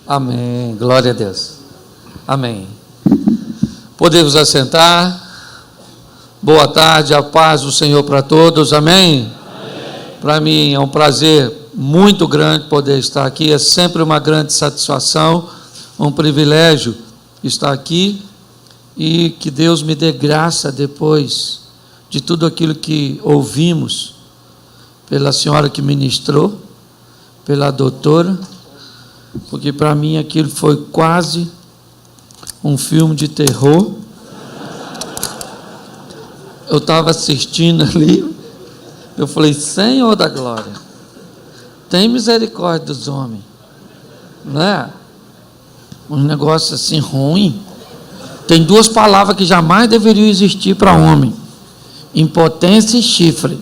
Amém. Glória a Deus. Amém. Podemos assentar. Boa tarde, a paz do Senhor para todos. Amém. Para mim é um prazer muito grande poder estar aqui. É sempre uma grande satisfação, um privilégio estar aqui. E que Deus me dê graça depois de tudo aquilo que ouvimos pela senhora que ministrou, pela doutora, porque para mim aquilo foi quase um filme de terror. Eu estava assistindo ali, eu falei: Senhor da glória, tem misericórdia dos homens, não é? Um negócio assim ruim. Tem duas palavras que jamais deveriam existir para homem: impotência e chifre.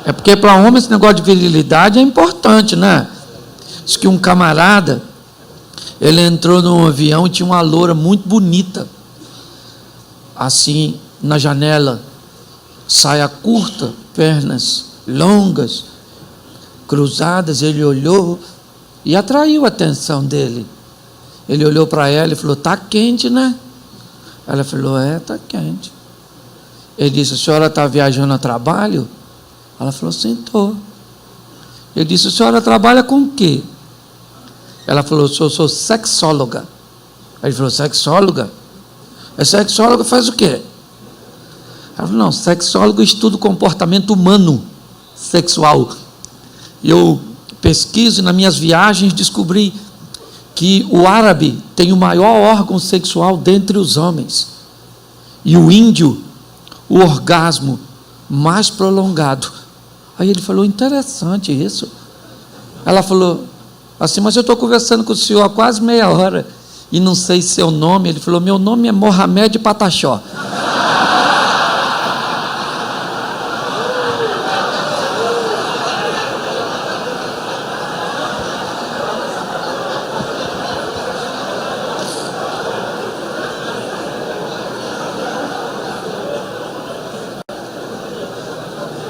É porque para homem esse negócio de virilidade é importante, né? Diz que um camarada, ele entrou num avião e tinha uma loura muito bonita, assim, na janela, saia curta, pernas longas, cruzadas. Ele olhou e atraiu a atenção dele. Ele olhou para ela e falou: tá quente, né? Ela falou: tá quente. Ele disse: a senhora está viajando a trabalho? Ela falou: sim, estou. Ele disse: a senhora trabalha com o quê? Ela falou: sou sexóloga. Ele falou: sexóloga? É sexóloga, faz o quê? Ela falou: não, sexólogo estuda o comportamento humano sexual. Eu pesquiso, nas minhas viagens descobri que o árabe tem o maior órgão sexual dentre os homens, e o índio, o orgasmo mais prolongado. Aí ele falou: interessante isso. Ela falou assim: mas eu estou conversando com o senhor há quase meia hora e não sei seu nome. Ele falou: meu nome é Mohamed Pataxó.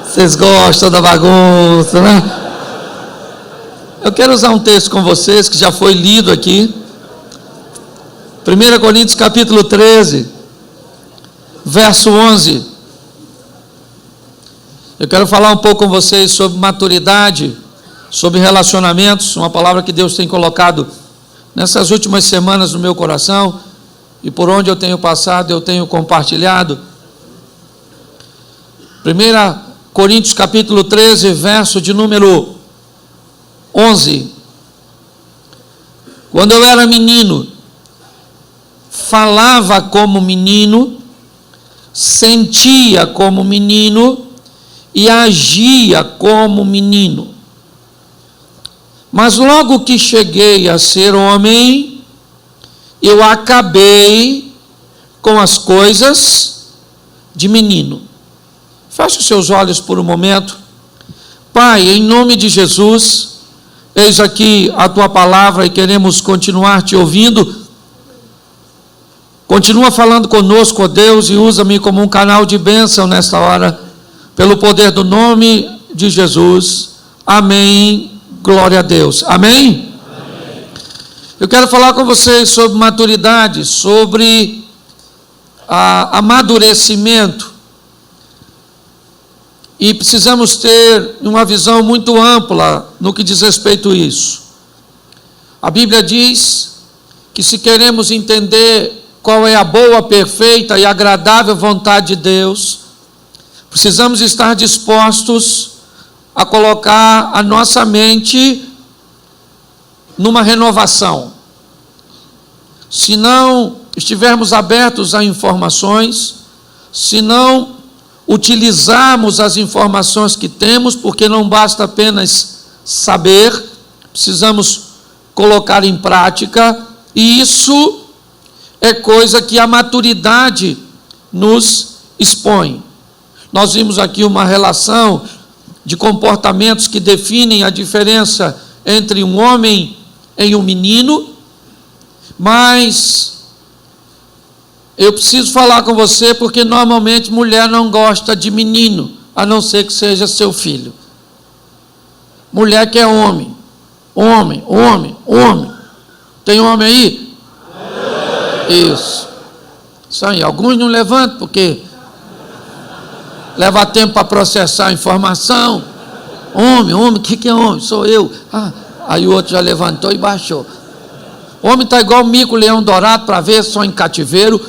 Vocês gostam da bagunça, né? Eu quero usar um texto com vocês que já foi lido aqui. 1 Coríntios capítulo 13, verso 11. Eu quero falar um pouco com vocês sobre maturidade, sobre relacionamentos, uma palavra que Deus tem colocado nessas últimas semanas no meu coração, e por onde eu tenho passado, eu tenho compartilhado. 1 Coríntios capítulo 13, verso de número 11. Quando eu era menino, falava como menino, sentia como menino e agia como menino. Mas logo que cheguei a ser homem, eu acabei com as coisas de menino. Feche os seus olhos por um momento. Pai, em nome de Jesus, eis aqui a tua palavra e queremos continuar te ouvindo. Continua falando conosco, ó Deus, e usa-me como um canal de bênção nesta hora, pelo poder do nome de Jesus. Amém. Glória a Deus. Amém? Amém. Eu quero falar com vocês sobre maturidade, sobre amadurecimento. E precisamos ter uma visão muito ampla no que diz respeito a isso. A Bíblia diz que se queremos entender qual é a boa, perfeita e agradável vontade de Deus, precisamos estar dispostos a colocar a nossa mente numa renovação. Se não estivermos abertos a informações, se não utilizarmos as informações que temos, porque não basta apenas saber, precisamos colocar em prática, e isso é coisa que a maturidade nos expõe. Nós vimos aqui uma relação de comportamentos que definem a diferença entre um homem e um menino, mas eu preciso falar com você porque normalmente mulher não gosta de menino, a não ser que seja seu filho. Mulher quer homem. Homem, homem, homem. Tem homem aí? Isso. Isso aí. Alguns não levantam porque leva tempo para processar a informação. Homem, homem, o que é homem? Sou eu. Aí o outro já levantou e baixou. Homem está igual mico, leão dourado, para ver só em cativeiro.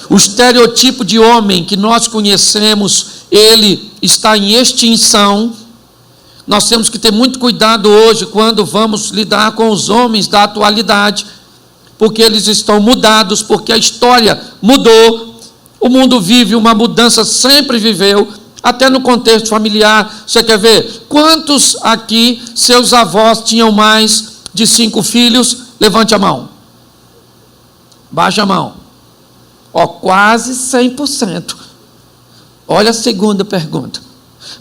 O estereotipo de homem que nós conhecemos, ele está em extinção. Nós temos que ter muito cuidado hoje quando vamos lidar com os homens da atualidade, porque eles estão mudados, porque a história mudou. O mundo vive uma mudança, sempre viveu, até no contexto familiar. Você quer ver? Quantos aqui, seus avós tinham mais de 5 filhos? Levante a mão. Baixa a mão. Quase 100%. Olha a segunda pergunta.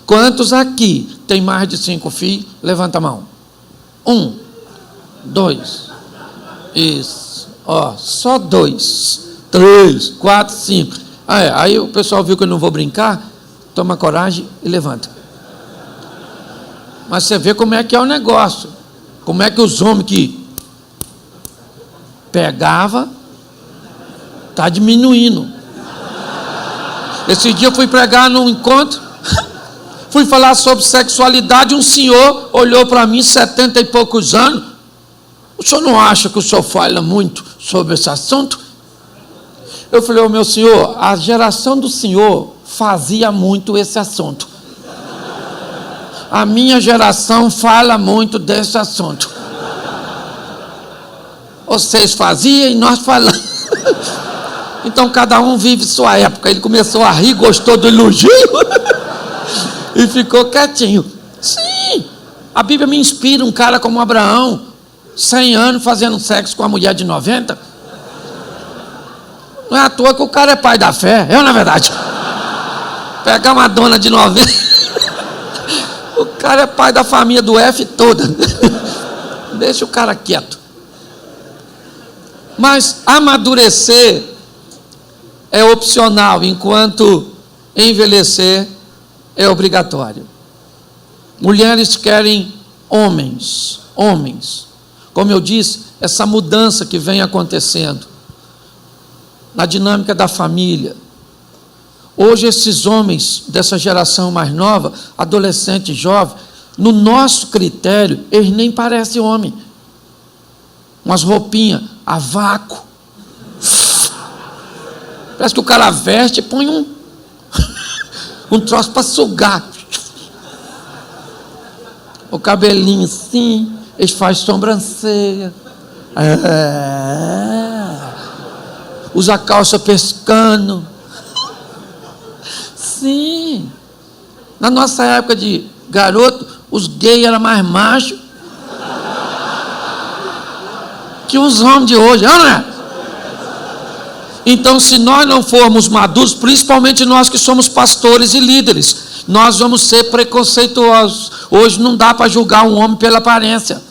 Quantos aqui tem mais de 5 filhos? Levanta a mão. 1, 2. Isso. Só 2, 3, 4, 5. Aí o pessoal viu que eu não vou brincar. Toma coragem e levanta. Mas você vê como é que é o negócio. Como é que os homens que pegava está diminuindo. Esse dia eu fui pregar num encontro, fui falar sobre sexualidade, um senhor olhou para mim, 70 e poucos anos. O senhor não acha que o senhor fala muito sobre esse assunto? Eu falei, meu senhor, a geração do senhor fazia muito esse assunto. A minha geração fala muito desse assunto. Vocês faziam e nós falamos. Então cada um vive sua época. Ele começou a rir, gostou do elogio e ficou quietinho. Sim, a Bíblia me inspira um cara como Abraão, 100 anos fazendo sexo com a mulher de 90. Não é à toa que o cara é pai da fé, na verdade. Pegar uma dona de 90, o cara é pai da família do F toda. Deixa o cara quieto. Mas amadurecer é opcional, enquanto envelhecer é obrigatório. Mulheres querem homens. Como eu disse, essa mudança que vem acontecendo na dinâmica da família. Hoje esses homens dessa geração mais nova, adolescente, jovem, no nosso critério, eles nem parecem homem. Umas roupinhas a vácuo. Parece que o cara veste e põe um troço para sugar. O cabelinho assim, eles fazem sobrancelha. Usa calça pescando. Sim. Na nossa época de garoto, os gays eram mais machos que os homens de hoje, não é? Então, se nós não formos maduros, principalmente nós que somos pastores e líderes, nós vamos ser preconceituosos. Hoje não dá para julgar um homem pela aparência.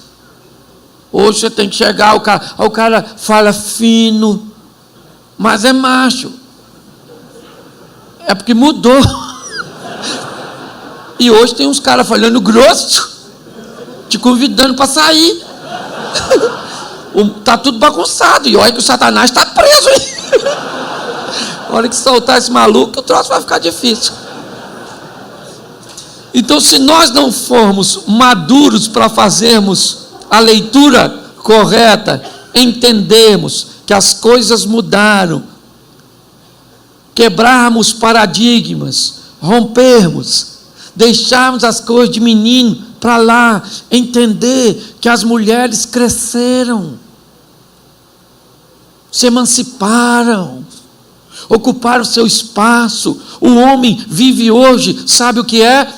Hoje você tem que chegar, o cara fala fino, mas é macho. É porque mudou. E hoje tem uns caras falando grosso, te convidando para sair. Está tudo bagunçado. E olha que o Satanás está preso aí. A hora que soltar esse maluco, o troço vai ficar difícil. Então, se nós não formos maduros para fazermos a leitura correta, entendermos que as coisas mudaram, quebrarmos paradigmas, rompermos, deixarmos as coisas de menino para lá, entender que as mulheres cresceram, se emanciparam, ocuparam seu espaço. O homem vive hoje, sabe o que é?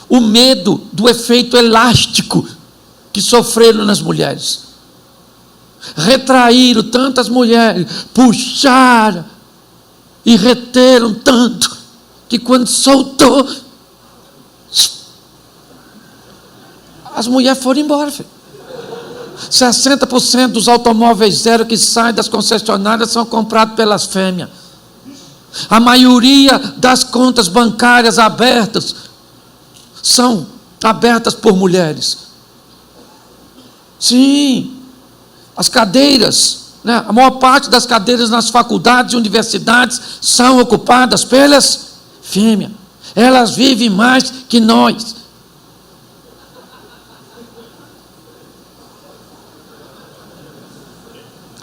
O medo do efeito elástico que sofreram nas mulheres. Retraíram tantas mulheres, puxaram e reteram tanto, que quando soltou, as mulheres foram embora, filho. 60% dos automóveis zero que saem das concessionárias são comprados pelas fêmeas. A maioria das contas bancárias abertas são abertas por mulheres. Sim, as cadeiras, né? A maior parte das cadeiras nas faculdades e universidades são ocupadas pelas fêmeas. Elas vivem mais que nós.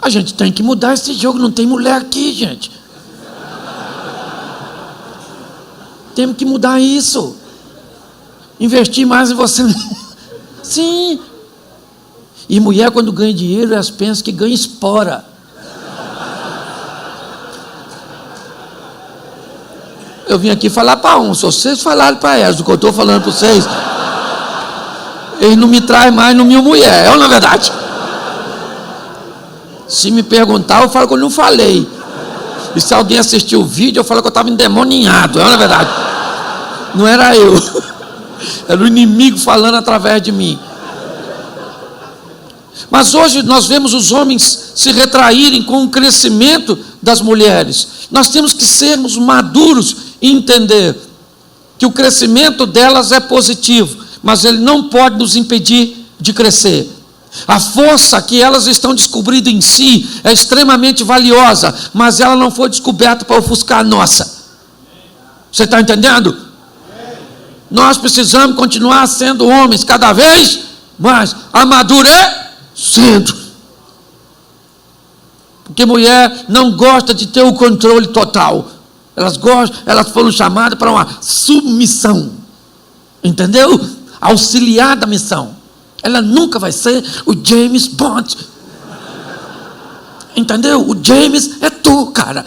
A gente tem que mudar esse jogo, não tem mulher aqui, gente. Temos que mudar isso. Investir mais em você. Sim. E mulher, quando ganha dinheiro, elas pensam que ganha espora. Eu vim aqui falar para uns, se vocês falarem para elas o que eu estou falando para vocês, eles não me trazem mais no minha mulher, é ou não é verdade? Se me perguntar, eu falo que eu não falei. E se alguém assistiu o vídeo, eu falo que eu estava endemoninhado, é ou não é verdade? Não era eu, era o inimigo falando através de mim. Mas hoje nós vemos os homens se retraírem com o crescimento das mulheres. Nós temos que sermos maduros e entender que o crescimento delas é positivo, mas ele não pode nos impedir de crescer. A força que elas estão descobrindo em si é extremamente valiosa, mas ela não foi descoberta para ofuscar a nossa. Você está entendendo? Nós precisamos continuar sendo homens cada vez mais amadurecendo. Porque mulher não gosta de ter o controle total. Elas foram chamadas para uma submissão. Entendeu? Auxiliar da missão. Ela nunca vai ser o James Bond. Entendeu? O James é tu, cara.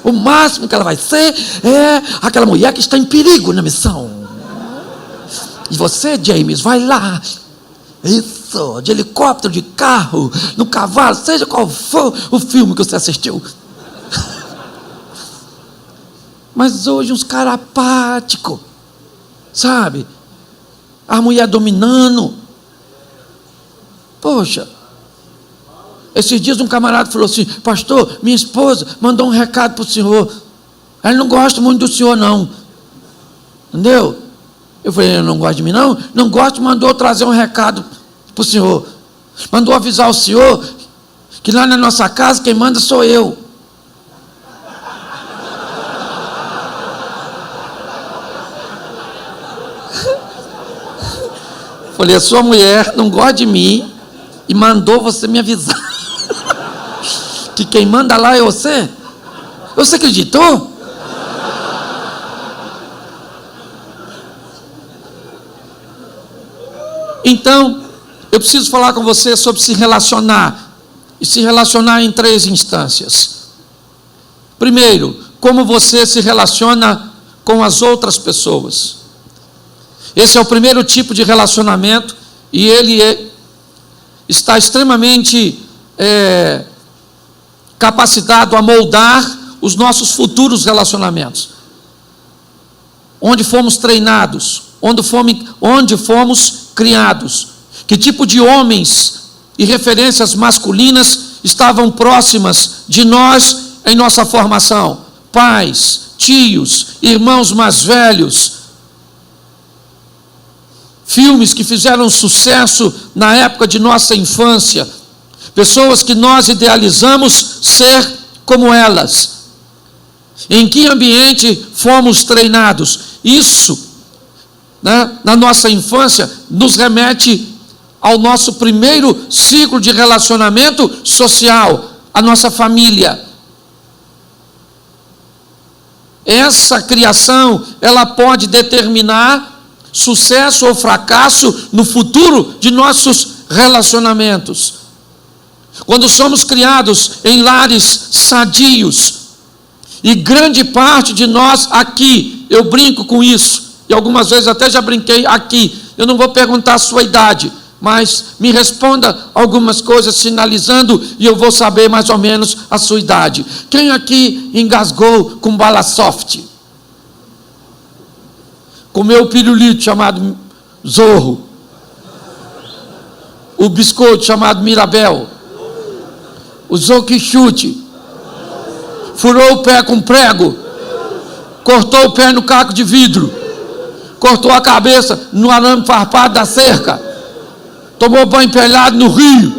O máximo que ela vai ser é aquela mulher que está em perigo na missão. E você, James, vai lá. Isso, de helicóptero, de carro, no cavalo, seja qual for o filme que você assistiu. Mas hoje uns caras apáticos, sabe? A mulher dominando. Poxa, esses dias um camarada falou assim: pastor, minha esposa mandou um recado para o senhor. Ela não gosta muito do senhor, não. Entendeu? Eu falei: eu não gosto de mim, não? Não gosto, mandou trazer um recado para o senhor. Mandou avisar o senhor que lá na nossa casa quem manda sou eu. Falei: a sua mulher não gosta de mim e mandou você me avisar que quem manda lá é você? Você acreditou? Então, eu preciso falar com você sobre se relacionar. E se relacionar em 3 instâncias. Primeiro, como você se relaciona com as outras pessoas. Esse é o primeiro tipo de relacionamento e ele está extremamente capacitado a moldar os nossos futuros relacionamentos. Onde fomos treinados, onde fomos criados, que tipo de homens e referências masculinas estavam próximas de nós em nossa formação. Pais, tios, irmãos mais velhos. Filmes que fizeram sucesso na época de nossa infância. Pessoas que nós idealizamos ser como elas. Em que ambiente fomos treinados? Isso, né, na nossa infância, nos remete ao nosso primeiro ciclo de relacionamento social, a nossa família. Essa criação, ela pode determinar sucesso ou fracasso no futuro de nossos relacionamentos. Quando somos criados em lares sadios, e grande parte de nós aqui, eu brinco com isso, e algumas vezes até já brinquei aqui, eu não vou perguntar a sua idade, mas me responda algumas coisas sinalizando e eu vou saber mais ou menos a sua idade. Quem aqui engasgou com bala soft? Comeu o pirulito chamado Zorro, o biscoito chamado Mirabel, o Zoquichute, furou o pé com prego, cortou o pé no caco de vidro, cortou a cabeça no arame farpado da cerca. tomou banho pelado no rio,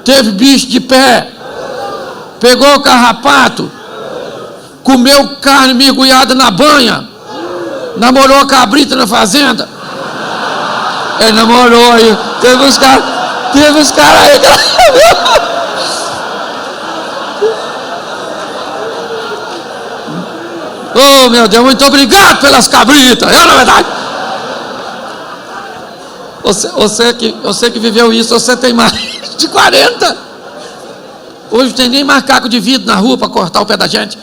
teve bicho de pé, pegou carrapato, comeu carne mergulhada na banha, namorou a cabrita na fazenda. Ele namorou aí, teve uns caras aí que... Oh, meu Deus, muito obrigado pelas cabritas, na verdade. Você que viveu isso, você tem mais de 40. Hoje não tem nem macaco de vidro na rua para cortar o pé da gente.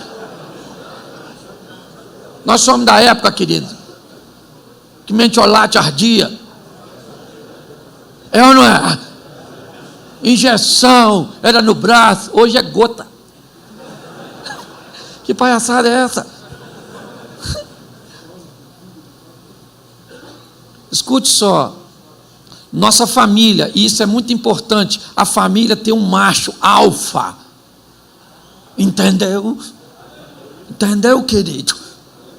Nós somos da época, querido, que mentiolate ardia. É ou não é? Injeção era no braço, hoje é gota. Que palhaçada é essa? Escute só, nossa família, e isso é muito importante, a família tem um macho alfa. Entendeu? Entendeu, querido?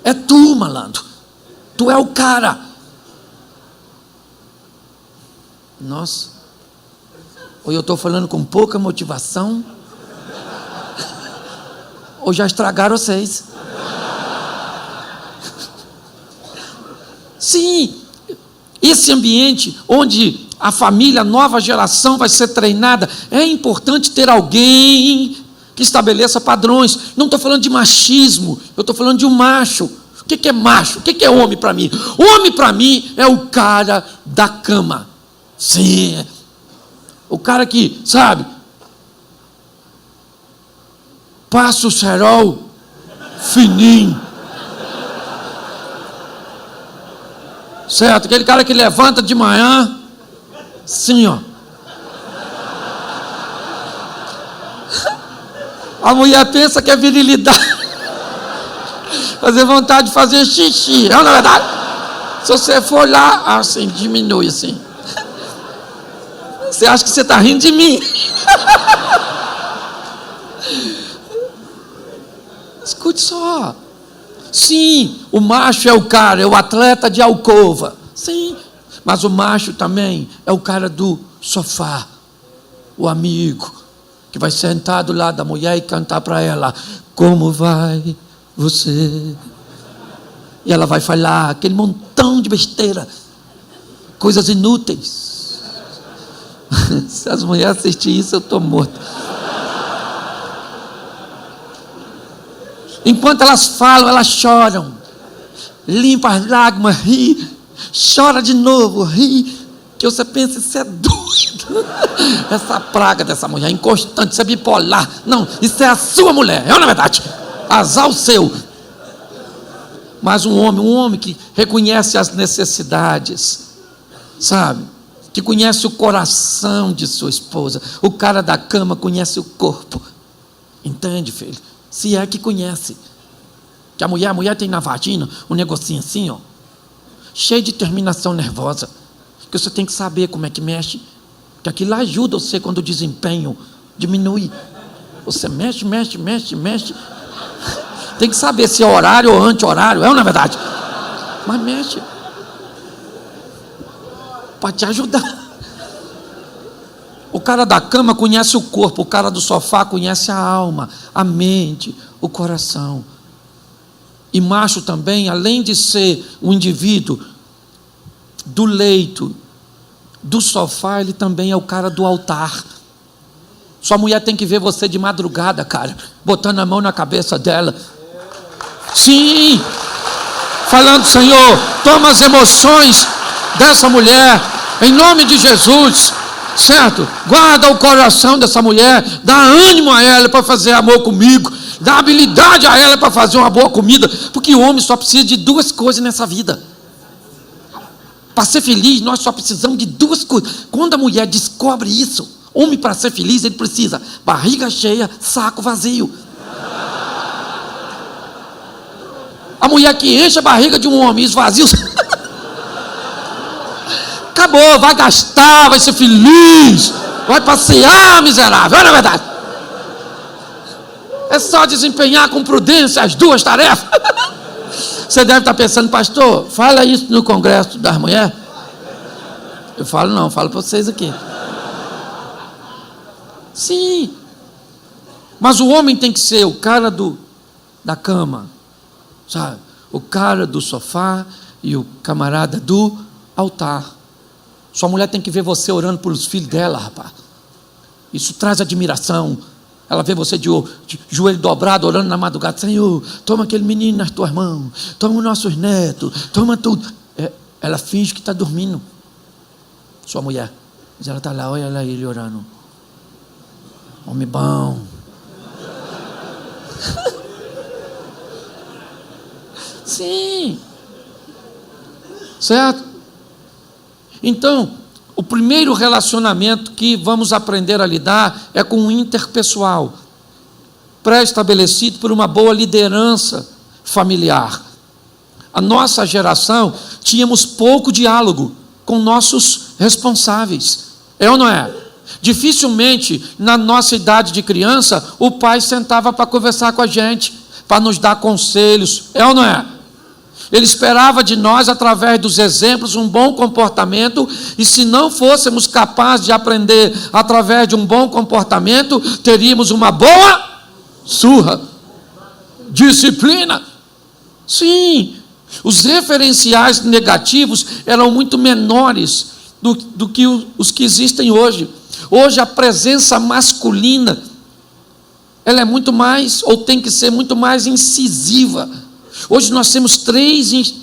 É tu, malandro. Tu é o cara. Nossa, ou eu estou falando com pouca motivação, ou já estragaram vocês. Sim, esse ambiente onde a família, a nova geração vai ser treinada, é importante ter alguém que estabeleça padrões. Não estou falando de machismo, eu estou falando de um macho. O que é macho? O que é homem para mim? Homem para mim é o cara da cama. Sim, o cara que, sabe, passa o cerol fininho, certo? Aquele cara que levanta de manhã, assim, ó. A mulher pensa que é virilidade, fazer vontade de fazer xixi, não é verdade? Se você for lá, assim, diminui assim. Você acha que você está rindo de mim? Escute só. Sim, o macho é o cara, é o atleta de alcova. Sim, mas o macho também é o cara do sofá, o amigo, que vai sentar do lado da mulher e cantar para ela: como vai você? E ela vai falar aquele montão de besteira, coisas inúteis. Se as mulheres assistirem isso, eu estou morto. Enquanto elas falam, elas choram, limpa as lágrimas, ri, chora de novo, ri, que você pensa, isso é doido. Essa praga dessa mulher, inconstante, isso é bipolar. Não, isso é a sua mulher, é na verdade, azar o seu. Mas um homem que reconhece as necessidades, sabe, que conhece o coração de sua esposa. O cara da cama conhece o corpo. Entende, filho? Se é que conhece. Que a mulher tem na vagina um negocinho assim, ó, cheio de terminação nervosa, que você tem que saber como é que mexe, que aquilo ajuda você quando o desempenho diminui. Você mexe. Tem que saber se é horário ou anti-horário, na verdade. Mas mexe. Para te ajudar. O cara da cama conhece o corpo, o cara do sofá conhece a alma, a mente, o coração. E macho também, além de ser um indivíduo do leito, do sofá, ele também é o cara do altar. Sua mulher tem que ver você de madrugada, cara, botando a mão na cabeça dela. Sim, falando: Senhor, toma as emoções dessa mulher, em nome de Jesus, certo? Guarda o coração dessa mulher, dá ânimo a ela para fazer amor comigo, dá habilidade a ela para fazer uma boa comida, porque o homem só precisa de duas coisas nessa vida. Para ser feliz, nós só precisamos de duas coisas. Quando a mulher descobre isso, homem, para ser feliz, ele precisa barriga cheia, saco vazio. A mulher que enche a barriga de um homem e esvazia acabou, vai gastar, vai ser feliz, vai passear, miserável, não é verdade? É só desempenhar com prudência as duas tarefas. Você deve estar pensando: pastor, fala isso no congresso das mulheres. Eu falo não, falo para vocês aqui. Sim. Mas o homem tem que ser o cara da cama, sabe? O cara do sofá e o camarada do altar. Sua mulher tem que ver você orando pelos filhos dela, rapaz. Isso traz admiração. Ela vê você de joelho dobrado, orando na madrugada. Senhor, toma aquele menino nas tuas mãos. Toma os nossos netos. Toma tudo. Ela finge que está dormindo. Sua mulher. Mas ela está lá, olha lá ele orando. Homem bom. Sim. Certo? Então, o primeiro relacionamento que vamos aprender a lidar é com o interpessoal, pré-estabelecido por uma boa liderança familiar. A nossa geração tínhamos pouco diálogo com nossos responsáveis. É ou não é? Dificilmente, na nossa idade de criança, o pai sentava para conversar com a gente, para nos dar conselhos. É ou não é? Ele esperava de nós, através dos exemplos, um bom comportamento, e se não fôssemos capazes de aprender através de um bom comportamento, teríamos uma boa surra. Disciplina. Sim, os referenciais negativos eram muito menores do que os que existem hoje. Hoje a presença masculina, ela é muito mais, ou tem que ser muito mais incisiva. Hoje nós temos 3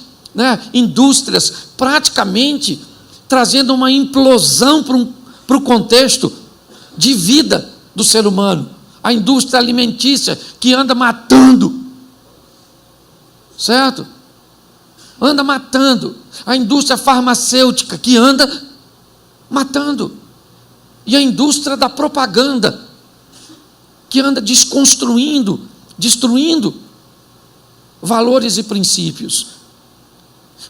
indústrias praticamente trazendo uma implosão para o contexto de vida do ser humano. A indústria alimentícia que anda matando, certo? Anda matando. A indústria farmacêutica que anda matando. E a indústria da propaganda que anda desconstruindo, destruindo valores e princípios.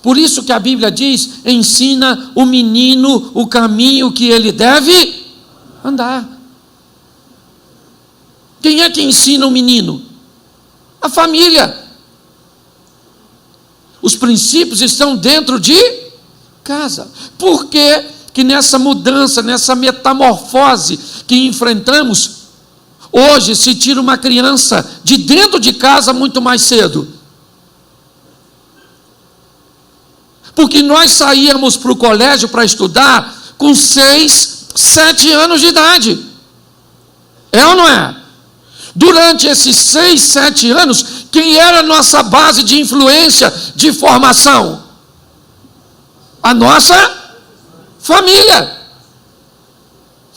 Por isso que a Bíblia diz: ensina o menino o caminho que ele deve andar. Quem é que ensina o menino? A família. Os princípios estão dentro de casa. Por que nessa mudança, nessa metamorfose que enfrentamos, hoje se tira uma criança de dentro de casa muito mais cedo? Porque nós saíamos para o colégio para estudar com 6, 7 anos de idade. É ou não é? Durante esses 6, 7 anos, quem era a nossa base de influência, de formação? A nossa família.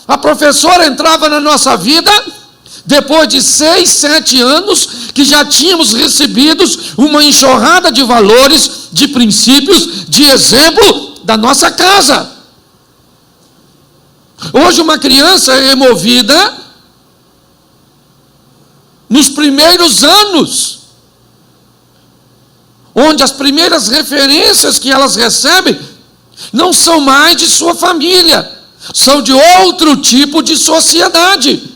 A professora entrava na nossa vida depois de 6, 7 anos que já tínhamos recebido uma enxurrada de valores, de princípios, de exemplo da nossa casa. Hoje uma criança é removida nos primeiros anos, onde as primeiras referências que elas recebem não são mais de sua família, são de outro tipo de sociedade,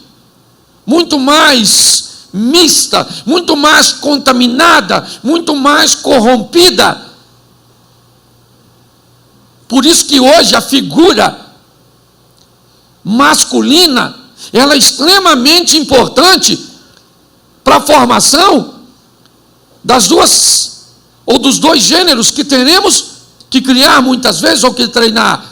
muito mais mista, muito mais contaminada, muito mais corrompida. Por isso que hoje a figura masculina, ela é extremamente importante para a formação das duas, ou dos dois gêneros que teremos que criar muitas vezes, ou que treinar.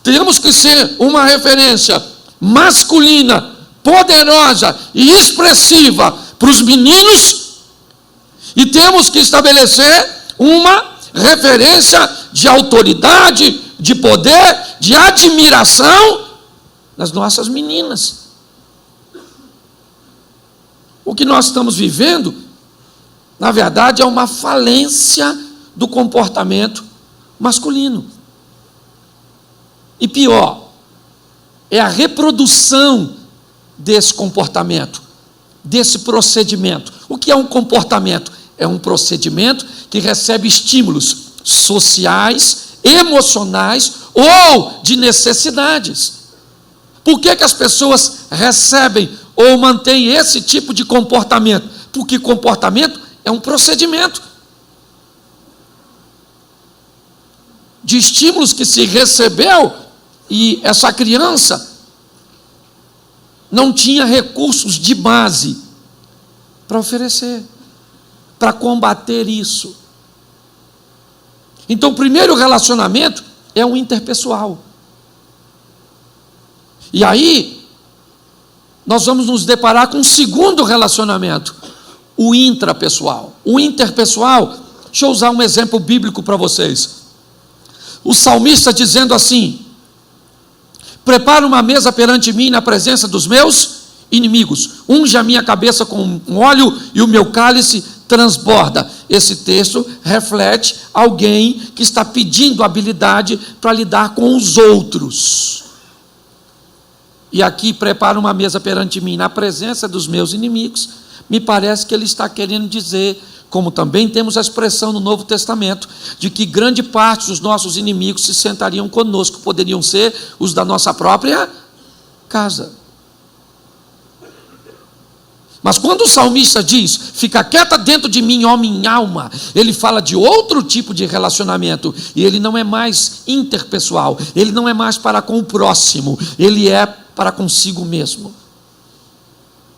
Temos que ser uma referência masculina, poderosa e expressiva para os meninos, e temos que estabelecer uma referência de autoridade, de poder, de admiração nas nossas meninas. O que nós estamos vivendo, na verdade, é uma falência do comportamento masculino. E pior, é a reprodução desse comportamento, desse procedimento. O que é um comportamento? É um procedimento que recebe estímulos sociais, emocionais ou de necessidades. Por que as pessoas recebem ou mantêm esse tipo de comportamento? Porque comportamento é um procedimento. de estímulos que se recebeu, e essa criança não tinha recursos de base para oferecer, para combater isso. Então, o primeiro relacionamento é o interpessoal. E aí, nós vamos nos deparar com um segundo relacionamento, o intrapessoal. O interpessoal, deixa eu usar um exemplo bíblico para vocês. O salmista dizendo assim: prepara uma mesa perante mim na presença dos meus inimigos, unge a minha cabeça com óleo e o meu cálice transborda. Esse texto reflete alguém que está pedindo habilidade para lidar com os outros. E aqui, prepara uma mesa perante mim na presença dos meus inimigos, me parece que ele está querendo dizer, como também temos a expressão no Novo Testamento, de que grande parte dos nossos inimigos se sentariam conosco, poderiam ser os da nossa própria casa. Mas quando o salmista diz, fica quieta dentro de mim, ó minha alma, ele fala de outro tipo de relacionamento, e ele não é mais interpessoal, ele não é mais para com o próximo, ele é para consigo mesmo.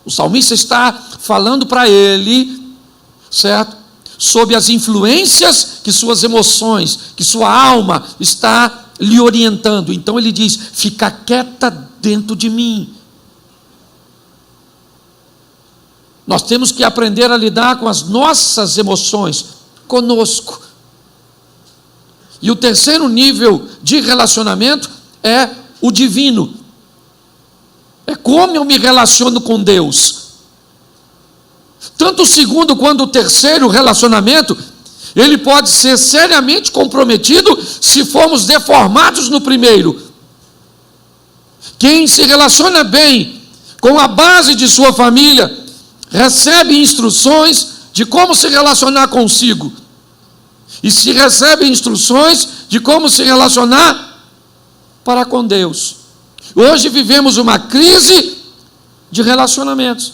O salmista está falando para ele, certo? Sob as influências que suas emoções, que sua alma está lhe orientando. Então ele diz, fica quieta dentro de mim. Nós temos que aprender a lidar com as nossas emoções conosco. E o terceiro nível de relacionamento é o divino. É como eu me relaciono com Deus. Tanto o segundo quanto o terceiro relacionamento, ele pode ser seriamente comprometido se formos deformados no primeiro. Quem se relaciona bem com a base de sua família, recebe instruções de como se relacionar consigo. E se recebe instruções de como se relacionar para com Deus. Hoje vivemos uma crise de relacionamentos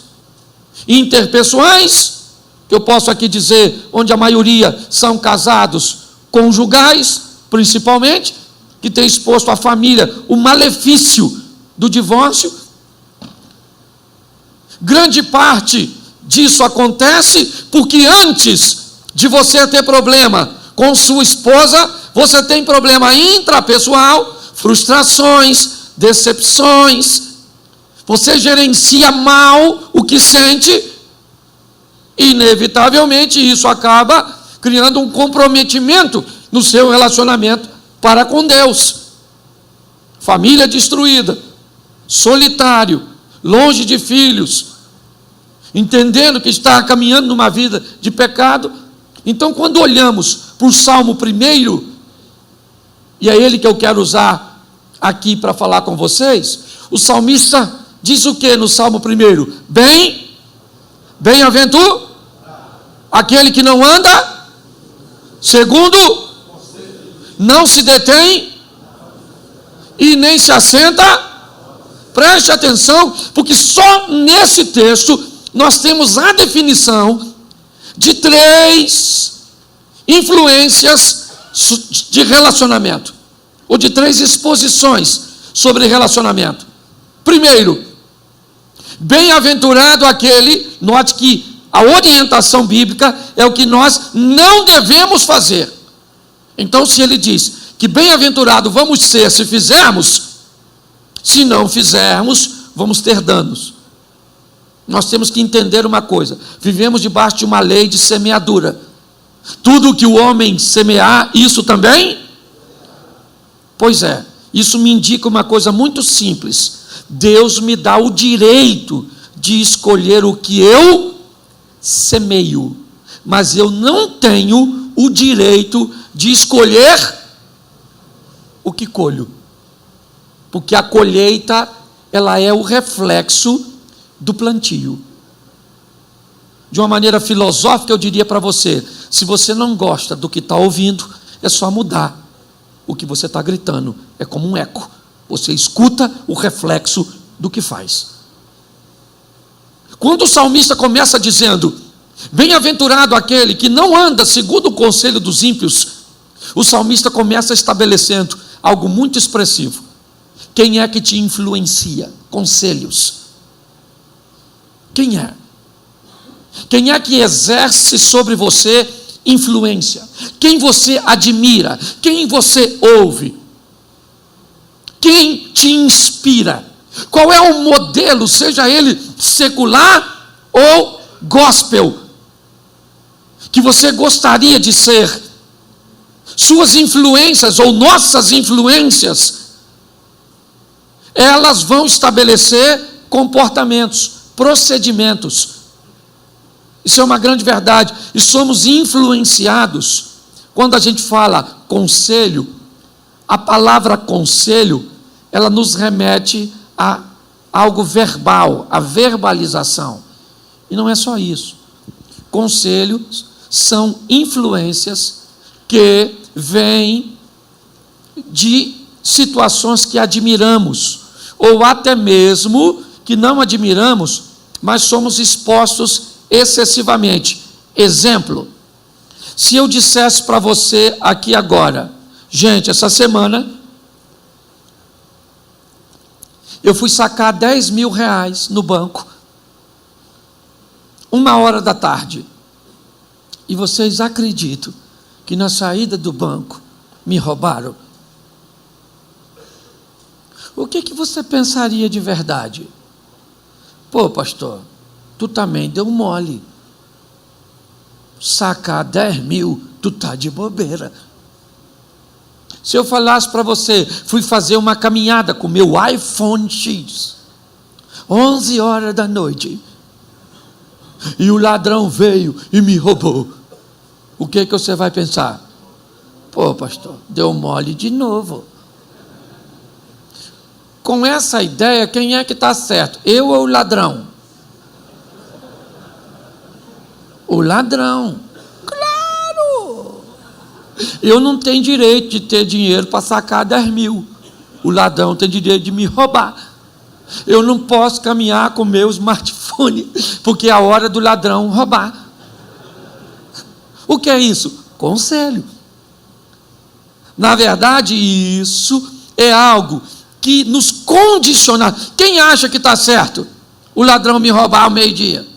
interpessoais, que eu posso aqui dizer, onde a maioria são casados conjugais, principalmente, que tem exposto à família o malefício do divórcio. Grande parte disso acontece porque antes de você ter problema com sua esposa, você tem problema intrapessoal, frustrações, decepções, você gerencia mal o que sente, e inevitavelmente isso acaba criando um comprometimento no seu relacionamento para com Deus. Família destruída, solitário, longe de filhos, entendendo que está caminhando numa vida de pecado. Então, quando olhamos para o Salmo 1, e é ele que eu quero usar aqui para falar com vocês, o salmista diz o que no Salmo 1? Bem-aventurado aquele que não anda segundo, não se detém e nem se assenta. Preste atenção, porque só nesse texto nós temos a definição de 3 influências de relacionamento, ou de 3 exposições sobre relacionamento. Primeiro, bem-aventurado aquele, note que a orientação bíblica é o que nós não devemos fazer. Então, se ele diz que bem-aventurado vamos ser se fizermos, se não fizermos, vamos ter danos. Nós temos que entender uma coisa: vivemos debaixo de uma lei de semeadura. Tudo que o homem semear, isso também? Pois é, isso me indica uma coisa muito simples: Deus me dá o direito de escolher o que eu semeio, mas eu não tenho o direito de escolher o que colho, porque a colheita, ela é o reflexo do plantio. De uma maneira filosófica, eu diria para você: se você não gosta do que está ouvindo, é só mudar o que você está gritando. É como um eco, você escuta o reflexo do que faz. Quando o salmista começa dizendo: bem-aventurado aquele que não anda segundo o conselho dos ímpios, O salmista começa estabelecendo algo muito expressivo. Quem é que te influencia? Conselhos. Quem é? Quem é que exerce sobre você influência? Quem você admira? Quem você ouve? Quem te inspira? Qual é o modelo, seja ele secular ou gospel, que você gostaria de ser? Suas influências ou nossas influências, elas vão estabelecer comportamentos, procedimentos. Isso é uma grande verdade. E somos influenciados. Quando a gente fala conselho, a palavra conselho, ela nos remete a algo verbal, a verbalização. E não é só isso. Conselhos são influências que vêm de situações que admiramos, ou até mesmo que não admiramos, mas somos expostos excessivamente. Exemplo, se eu dissesse para você aqui agora, gente, essa semana eu fui sacar 10 mil reais no banco, 1h da tarde, e vocês acreditam que na saída do banco me roubaram? O que você pensaria de verdade? Pô, pastor, tu também deu mole. Sacar 10 mil, tu tá de bobeira. Se eu falasse para você, fui fazer uma caminhada com meu iPhone X, 11h da noite, e o ladrão veio e me roubou, o que você vai pensar? Pô, pastor, deu mole de novo. Com essa ideia, quem é que está certo? Eu ou o ladrão? O ladrão. Claro! Eu não tenho direito de ter dinheiro para sacar 10 mil. O ladrão tem direito de me roubar. Eu não posso caminhar com meu smartphone, porque é a hora do ladrão roubar. O que é isso? Conselho. Na verdade, isso é algo que nos condiciona. Quem acha que está certo? O ladrão me roubar ao meio-dia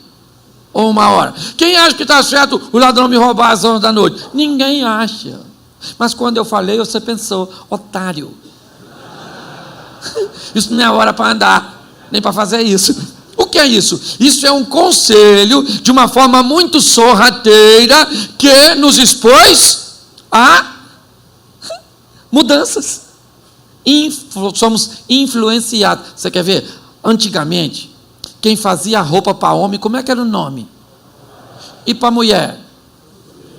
ou 1h. Quem acha que está certo o ladrão me roubar às 11 da noite? Ninguém acha. Mas quando eu falei, você pensou, otário. Isso não é hora para andar, nem para fazer isso. O que é isso? Isso é um conselho de uma forma muito sorrateira que nos expôs a mudanças. Somos influenciados. Você quer ver? Antigamente, quem fazia roupa para homem, como é que era o nome? E para mulher?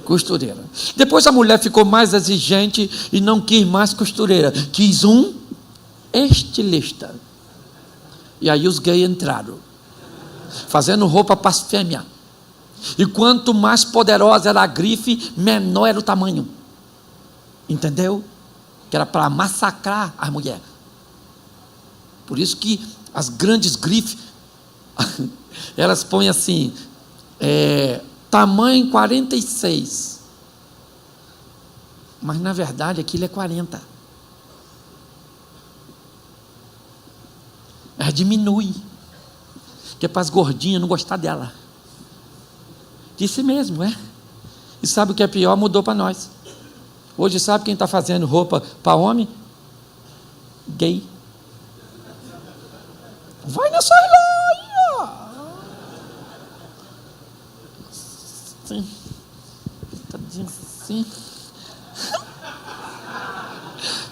Costureira. Depois a mulher ficou mais exigente e não quis mais costureira, quis um estilista. E aí os gays entraram, fazendo roupa para as fêmeas. E quanto mais poderosa era a grife, menor era o tamanho. Entendeu? Que era para massacrar a mulher. Por isso que as grandes grifes, elas põem assim, tamanho 46. Mas na verdade aquilo é 40. Ela diminui, que é para as gordinhas não gostar dela. Disse mesmo, é? E sabe o que é pior? Mudou para nós. Hoje sabe quem está fazendo roupa para homem? Gay. Vai nessa loja. Sim. Está dizendo assim.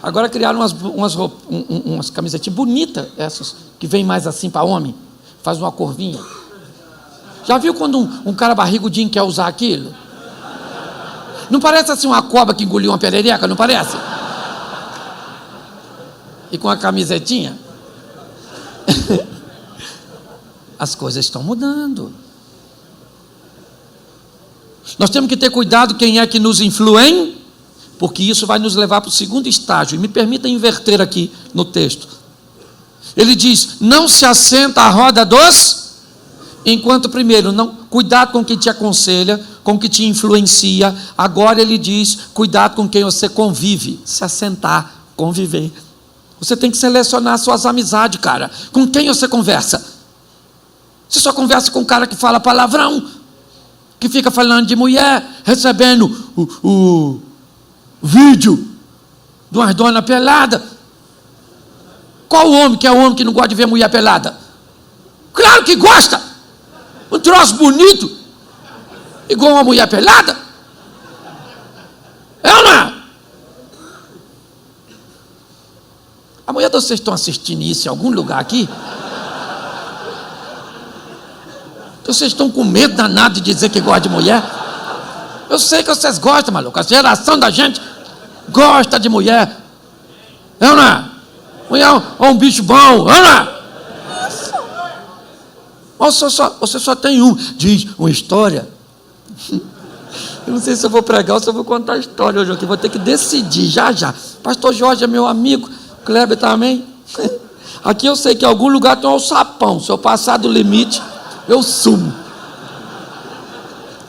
Agora criaram umas camisetinhas bonitas, essas, que vem mais assim para homem. Faz uma curvinha. Já viu quando um cara barrigudinho quer usar aquilo? Não parece assim uma cobra que engoliu uma perereca, não parece? E com a camisetinha? As coisas estão mudando. Nós temos que ter cuidado quem é que nos influi, porque isso vai nos levar para o segundo estágio. E me permita inverter aqui no texto. Ele diz, não se assenta à roda dos... Enquanto primeiro, não, cuidado com quem te aconselha, com que te influencia. Agora ele diz, cuidado com quem você convive. Se assentar, conviver. Você tem que selecionar suas amizades, cara. Com quem você conversa? Você só conversa com um cara que fala palavrão, que fica falando de mulher, recebendo o vídeo de umas donas peladas. Qual homem que é homem que não gosta de ver mulher pelada? Claro que gosta. Um troço bonito, igual uma mulher pelada. É ou não é? A mulher de vocês estão assistindo isso em algum lugar aqui? Vocês estão com medo danado de dizer que gosta de mulher? Eu sei que vocês gostam, maluco. A geração da gente gosta de mulher. É ou não é? Mulher é um bicho bom, é ou não é? Você só tem um. Diz uma história. Eu não sei se eu vou pregar ou se eu vou contar a história hoje aqui. Vou ter que decidir já. Pastor Jorge é meu amigo. Kleber também. Aqui eu sei que em algum lugar tem um alçapão. Se eu passar do limite, eu sumo.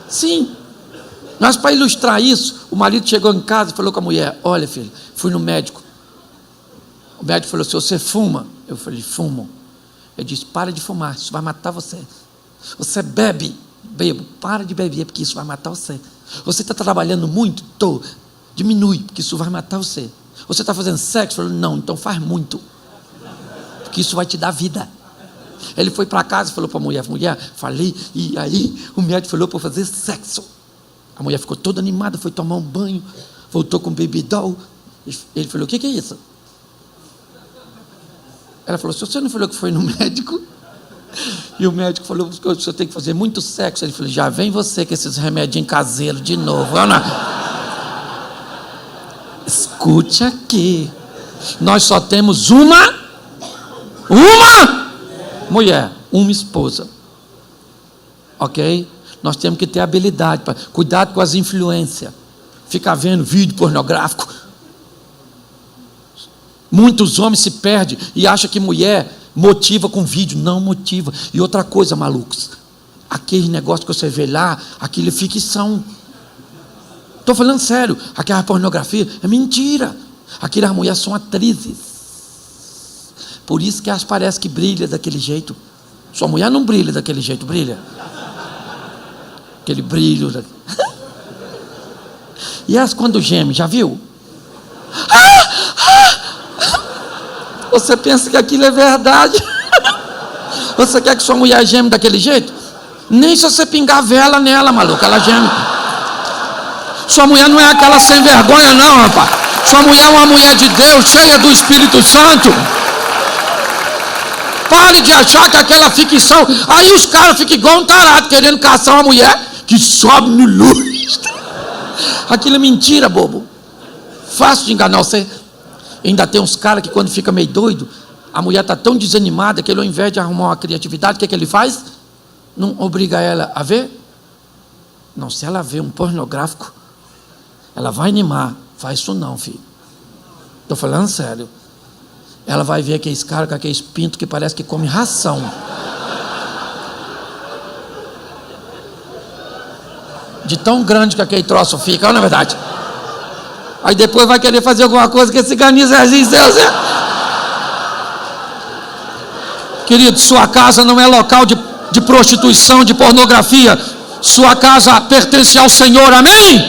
Sim. Mas para ilustrar isso, o marido chegou em casa e falou com a mulher: olha, filho, fui no médico. O médico falou: se você fuma? Eu falei: fumo. Ele disse: para de fumar, isso vai matar você. Você bebe, bebo, para de beber, porque isso vai matar você. Você está trabalhando muito? Tô. Diminui, porque isso vai matar você. Você está fazendo sexo? Eu falei: não, então faz muito, porque isso vai te dar vida. Ele foi para casa e falou para a mulher: falei, e aí o médico falou para fazer sexo. A mulher ficou toda animada, foi tomar um banho, voltou com o baby doll. Ele falou: o que é isso? Ela falou: se você não falou que foi no médico? E o médico falou: o senhor tem que fazer muito sexo. Ele falou: já vem você com esses remedinhos caseiros de novo. Ana, escute aqui, nós só temos uma mulher, uma esposa, ok? Nós temos que ter habilidade para cuidado com as influências. Ficar vendo vídeo pornográfico. Muitos homens se perdem e acham que mulher motiva com vídeo. Não motiva. E outra coisa, malucos, aquele negócio que você vê lá, aquilo é ficção. Estou falando sério. Aquela pornografia é mentira. Aquelas mulheres são atrizes. Por isso que elas parecem que brilham daquele jeito. Sua mulher não brilha daquele jeito, brilha. Aquele brilho. E elas quando gemem, já viu? Você pensa que aquilo é verdade? Você quer que sua mulher geme daquele jeito? Nem se você pingar vela nela, maluco, ela geme. Sua mulher não é aquela sem vergonha não, rapaz. Sua mulher é uma mulher de Deus, cheia do Espírito Santo. Pare de achar que aquela ficção. Aí os caras ficam igual um tarado, querendo caçar uma mulher que sobe no luz. Aquilo é mentira, bobo. Fácil de enganar você. Ainda tem uns caras que quando fica meio doido, a mulher está tão desanimada que ele, ao invés de arrumar uma criatividade, o que ele faz? Não obriga ela a ver? Não, se ela vê um pornográfico, ela vai animar. Faz isso não, filho. Estou falando sério. Ela vai ver aqueles caras com aqueles pintos que parece que come ração. De tão grande que aquele troço fica, não é verdade? Aí depois vai querer fazer alguma coisa que esse ganizezinho seu. Querido, sua casa não é local de prostituição, de pornografia. Sua casa pertence ao Senhor, amém?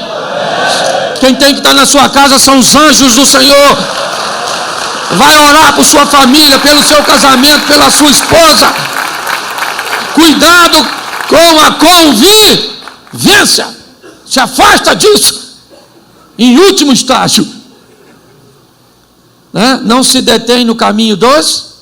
Quem tem que estar na sua casa são os anjos do Senhor. Vai orar por sua família, pelo seu casamento, pela sua esposa. Cuidado com a convivência. Se afasta disso. Em último estágio, né? Não se detém no caminho dos,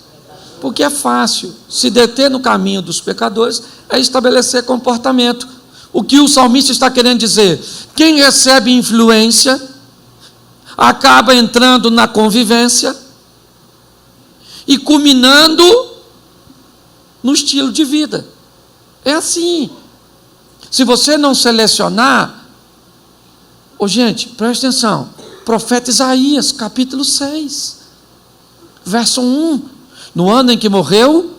porque é fácil. Se deter no caminho dos pecadores é estabelecer comportamento. O que o salmista está querendo dizer? Quem recebe influência acaba entrando na convivência e culminando no estilo de vida. É assim. Se você não selecionar, gente, presta atenção. Profeta Isaías, capítulo 6, verso 1. No ano em que morreu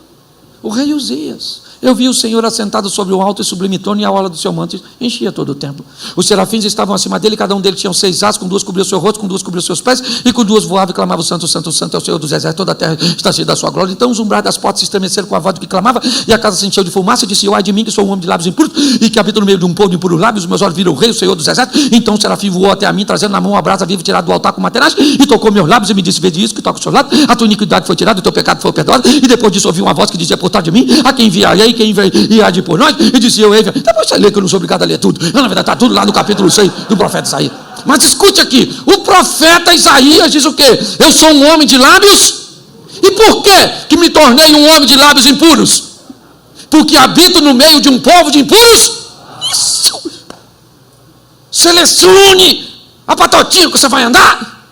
o rei Uzias, Eu vi o Senhor assentado sobre um alto e sublime trono, e a orla do seu manto enchia todo o templo. Os serafins estavam acima dele, cada um deles tinha 6 asas, com 2 cobria o seu rosto, com 2 cobria os seus pés, e com 2 voava e clamava: Santo, Santo, Santo é o Senhor dos exércitos, toda a terra está cheia da sua glória. Então os umbrais das portas se estremeceram com a voz do que clamava, e a casa se encheu de fumaça, e disse: ai de mim, que sou um homem de lábios impuros, e que habito no meio de um povo de impuros lábios, os meus olhos viram o Rei, o Senhor dos exércitos. Então o serafim voou até a mim, trazendo na mão uma brasa viva tirada do altar com materiais, e tocou meus lábios e me disse: vede isso que toca os seus lábios, a tua iniquidade foi tirada, o teu pecado foi perdoado. E depois disso ouvi uma voz que dizia por trás de mim: a quem enviarei, quem irá de por nós? E dizia eu: depois você lê, que eu não sou obrigado a ler tudo. Na verdade está tudo lá no capítulo 6 do profeta Isaías. Mas escute aqui, o profeta Isaías diz o quê? Eu sou um homem de lábios. E por que me tornei um homem de lábios impuros? Porque habito no meio de um povo de impuros. Isso. Selecione a patotinha que você vai andar,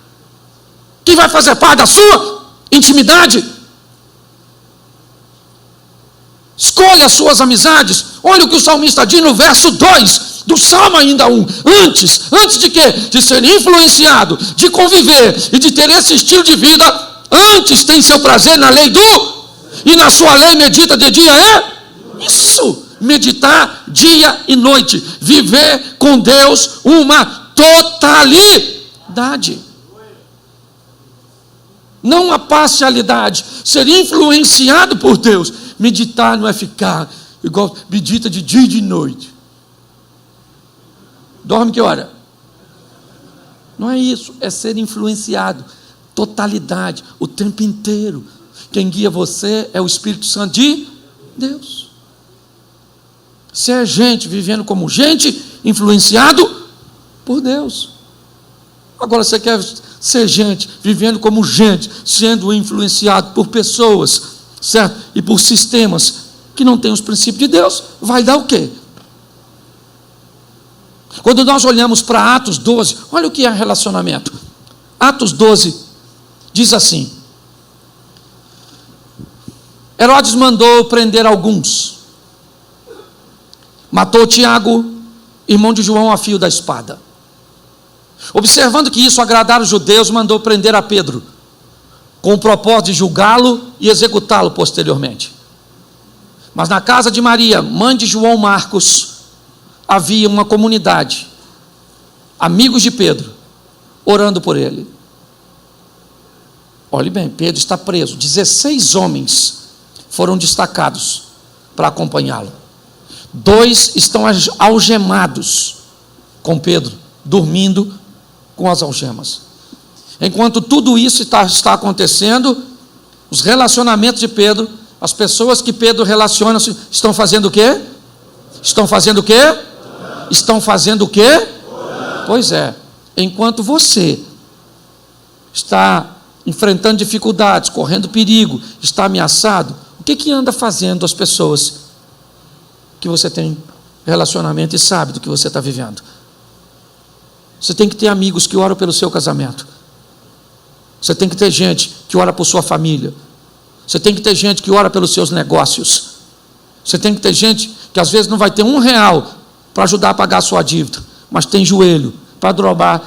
que vai fazer parte da sua intimidade. Escolha as suas amizades. Olha o que o salmista diz no verso 2 do Salmo ainda 1. Antes de quê? De ser influenciado, de conviver e de ter esse estilo de vida, antes tem seu prazer na lei e na sua lei medita de dia. Isso, meditar dia e noite, viver com Deus uma totalidade, não a parcialidade. Ser influenciado por Deus. Meditar não é ficar igual medita de dia e de noite. Dorme que hora? Não é isso, é ser influenciado, totalidade, o tempo inteiro. Quem guia você é o Espírito Santo de Deus. Ser gente vivendo como gente, influenciado por Deus. Agora você quer ser gente vivendo como gente, sendo influenciado por pessoas, certo? E por sistemas que não têm os princípios de Deus, vai dar o quê? Quando nós olhamos para Atos 12, olha o que é relacionamento. Atos 12 diz assim: Herodes mandou prender alguns, matou Tiago, irmão de João, a fio da espada. Observando que isso agradara os judeus, mandou prender a Pedro, com o propósito de julgá-lo e executá-lo posteriormente. Mas na casa de Maria, mãe de João Marcos, havia uma comunidade, amigos de Pedro, orando por ele. Olhe bem, Pedro está preso. 16 homens foram destacados para acompanhá-lo. 2 estão algemados com Pedro, dormindo com as algemas. Enquanto tudo isso está acontecendo, os relacionamentos de Pedro, as pessoas que Pedro relaciona, estão fazendo o quê? Estão fazendo o quê? Estão fazendo o quê? Pois é, enquanto você está enfrentando dificuldades, correndo perigo, está ameaçado, o que anda fazendo as pessoas que você tem relacionamento e sabe do que você está vivendo? Você tem que ter amigos que oram pelo seu casamento. Você tem que ter gente que ora por sua família. Você tem que ter gente que ora pelos seus negócios. Você tem que ter gente que às vezes não vai ter R$1 para ajudar a pagar a sua dívida, mas tem joelho para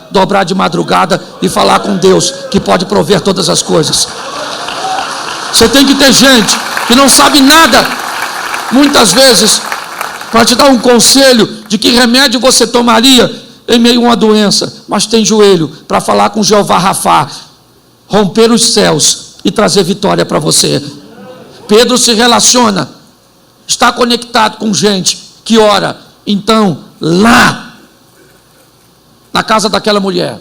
dobrar de madrugada e falar com Deus, que pode prover todas as coisas. Você tem que ter gente que não sabe nada, muitas vezes, para te dar um conselho de que remédio você tomaria em meio a uma doença, mas tem joelho para falar com Jeová Rafá, romper os céus e trazer vitória para você. Pedro se relaciona, está conectado com gente que ora. Então, lá, na casa daquela mulher,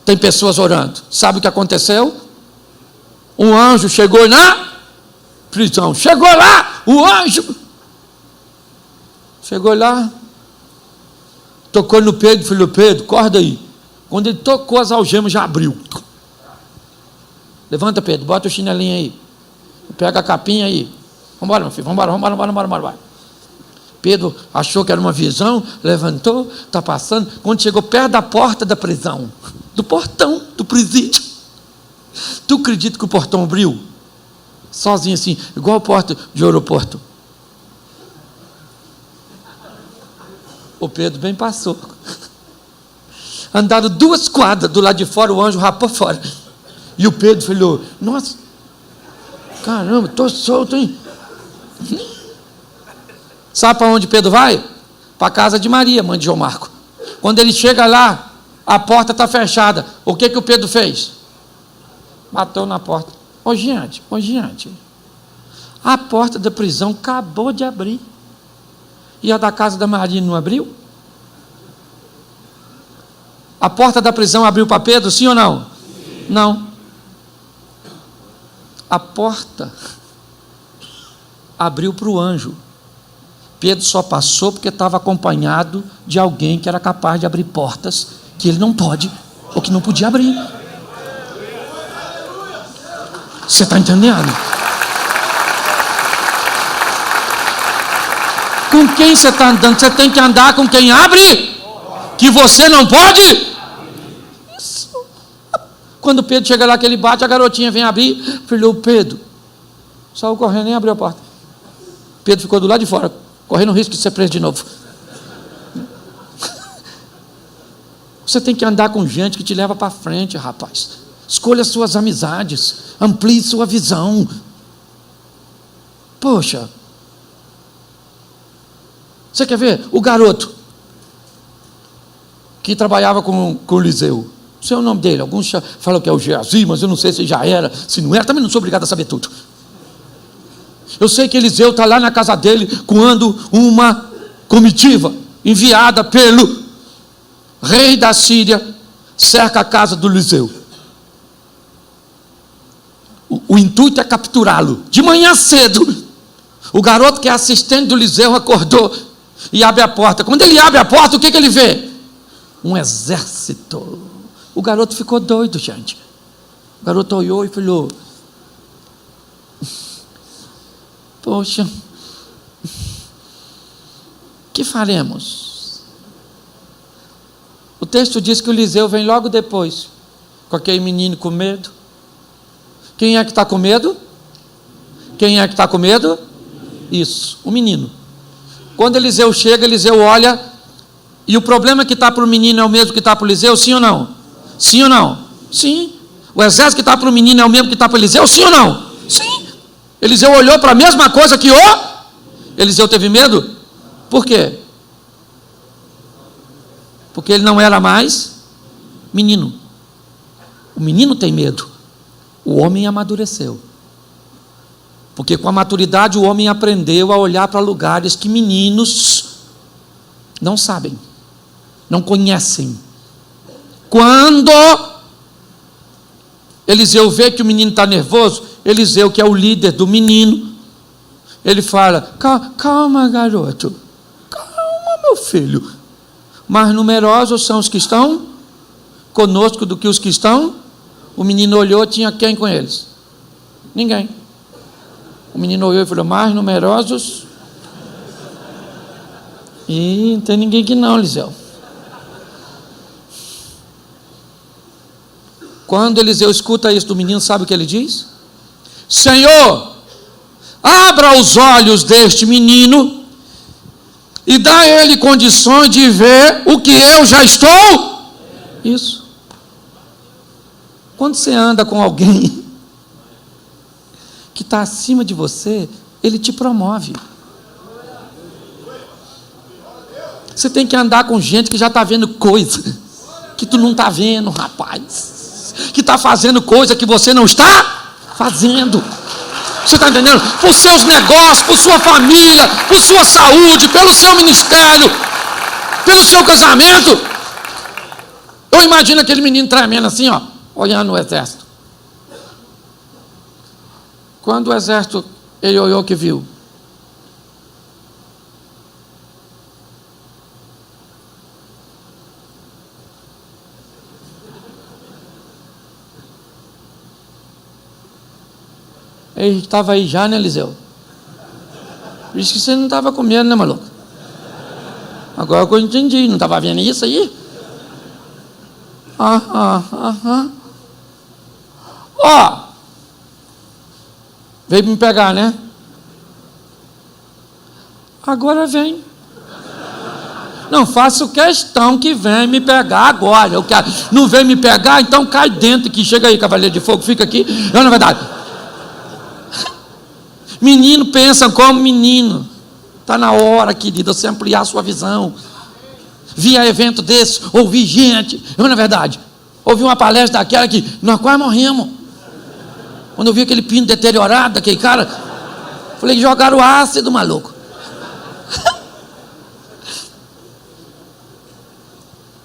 tem pessoas orando. Sabe o que aconteceu? Um anjo chegou na prisão. Chegou lá, o anjo chegou lá, tocou no Pedro, falou: Pedro, acorda aí. Quando ele tocou, as algemas já abriu. Levanta, Pedro, bota o chinelinho aí, pega a capinha aí. Vamos embora, meu filho, vamos embora. Pedro achou que era uma visão, levantou, está passando. Quando chegou perto da porta da prisão, do portão do presídio, tu acredita que o portão abriu? Sozinho assim, igual a porta de aeroporto. O Pedro bem passou. Andaram 2 quadras do lado de fora, o anjo rapou fora. E o Pedro falou: nossa, caramba, estou solto, hein? Sabe para onde Pedro vai? Para a casa de Maria, mãe de João Marco. Quando ele chega lá, a porta está fechada. O que o Pedro fez? Bateu na porta. Ô gente, a porta da prisão acabou de abrir. E a da casa da Maria não abriu? A porta da prisão abriu para Pedro, sim ou não? Sim. Não. A porta abriu para o anjo. Pedro só passou porque estava acompanhado de alguém que era capaz de abrir portas que ele não pode, ou que não podia abrir. Você está entendendo? Com quem você está andando? Você tem que andar com quem abre, que você não pode. Isso. Quando Pedro chega lá, que ele bate, a garotinha vem abrir. Filho, Pedro saiu correndo e abriu a porta. Pedro ficou do lado de fora, correndo o risco de ser preso de novo. Você tem que andar com gente que te leva para frente, rapaz. Escolha suas amizades, amplie sua visão. Poxa, você quer ver? O garoto que trabalhava com o Eliseu, não sei o nome dele, alguns falam que é o Geazi, mas eu não sei se já era, se não era, também não sou obrigado a saber tudo. Eu sei que Eliseu está lá na casa dele, quando uma comitiva enviada pelo rei da Síria cerca a casa do Eliseu. O intuito é capturá-lo. De manhã cedo, o garoto que é assistente do Eliseu acordou e abre a porta. Quando ele abre a porta, o que ele vê? Um exército. O garoto ficou doido, gente. O garoto olhou e falou: poxa, que faremos? O texto diz que o Eliseu vem logo depois, com aquele menino com medo. Quem é que está com medo? Quem é que está com medo? Isso, o menino. Quando Eliseu chega, Eliseu olha, e o problema que está para o menino é o mesmo que está para o Eliseu, sim ou não? Sim ou não? Sim. O exército que está para o menino é o mesmo que está para o Eliseu, sim ou não? Sim. Eliseu olhou para a mesma coisa que Eliseu teve medo? Por quê? Porque ele não era mais menino. O menino tem medo. O homem amadureceu. Porque com a maturidade o homem aprendeu a olhar para lugares que meninos não sabem, não conhecem. Quando Eliseu vê que o menino está nervoso, Eliseu, que é o líder do menino, ele fala: calma, garoto, calma, meu filho. Mais numerosos são os que estão conosco do que os que estão. O menino olhou, tinha quem com eles? Ninguém. O menino olhou e falou: mais numerosos. E não tem ninguém aqui não, Eliseu. Quando Eliseu escuta isso do menino, sabe o que ele diz? Senhor, abra os olhos deste menino e dá a ele condições de ver o que eu já estou. Isso. Quando você anda com alguém que está acima de você, ele te promove. Você tem que andar com gente que já está vendo coisa que tu não está vendo, rapaz. Que está fazendo coisa que você não está fazendo. Você está entendendo? Por seus negócios, por sua família, por sua saúde, pelo seu ministério, pelo seu casamento. Eu imagino aquele menino tremendo assim, ó, olhando o exército. Quando o exército, ele olhou o que viu? Ele estava aí já, né, Eliseu? Por isso que você não estava com medo, né, maluco? Agora que eu entendi, não estava vendo isso aí? Ó, veio me pegar, né? Agora vem. Não faço questão que venha me pegar agora. Eu quero. Não vem me pegar, então cai dentro aqui. Chega aí, cavaleiro de fogo, fica aqui. Eu, na verdade. Menino pensa como menino. Está na hora, querida, você ampliar a sua visão. Via evento desse, ouvi gente. Eu, na verdade, ouvi uma palestra daquela que nós quase morremos. Quando eu vi aquele pino deteriorado daquele cara, falei que jogaram ácido, maluco.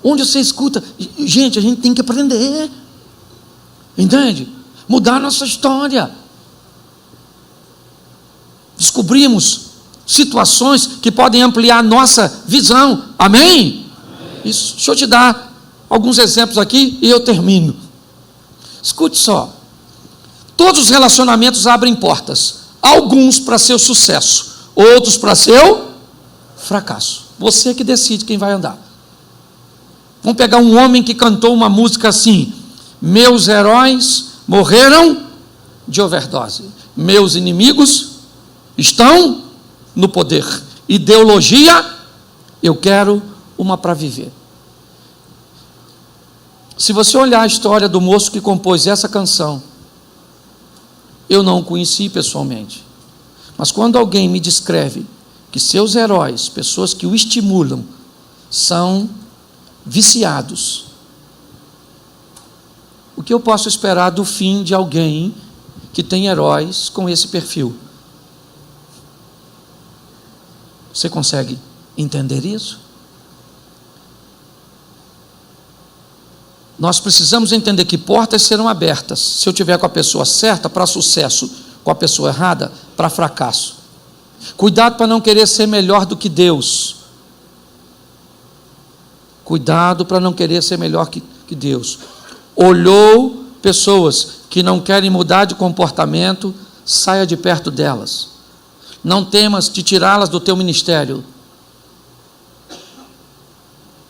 Onde você escuta, gente, a gente tem que aprender, entende? Mudar a nossa história. Descobrimos situações que podem ampliar a nossa visão, amém? Isso, deixa eu te dar alguns exemplos aqui e eu termino. Escute só, todos os relacionamentos abrem portas, alguns para seu sucesso, outros para seu fracasso. Você que decide quem vai andar. Vamos pegar um homem que cantou uma música assim: meus heróis morreram de overdose, meus inimigos estão no poder. Ideologia, eu quero uma para viver. Se você olhar a história do moço que compôs essa canção, eu não o conheci pessoalmente, mas quando alguém me descreve que seus heróis, pessoas que o estimulam, são viciados, o que eu posso esperar do fim de alguém que tem heróis com esse perfil? Você consegue entender isso? Nós precisamos entender que portas serão abertas se eu tiver com a pessoa certa para sucesso, com a pessoa errada para fracasso. Cuidado para não querer ser melhor do que Deus. Cuidado para não querer ser melhor que Deus. Olhou pessoas que não querem mudar de comportamento, saia de perto delas. Não temas de tirá-las do teu ministério.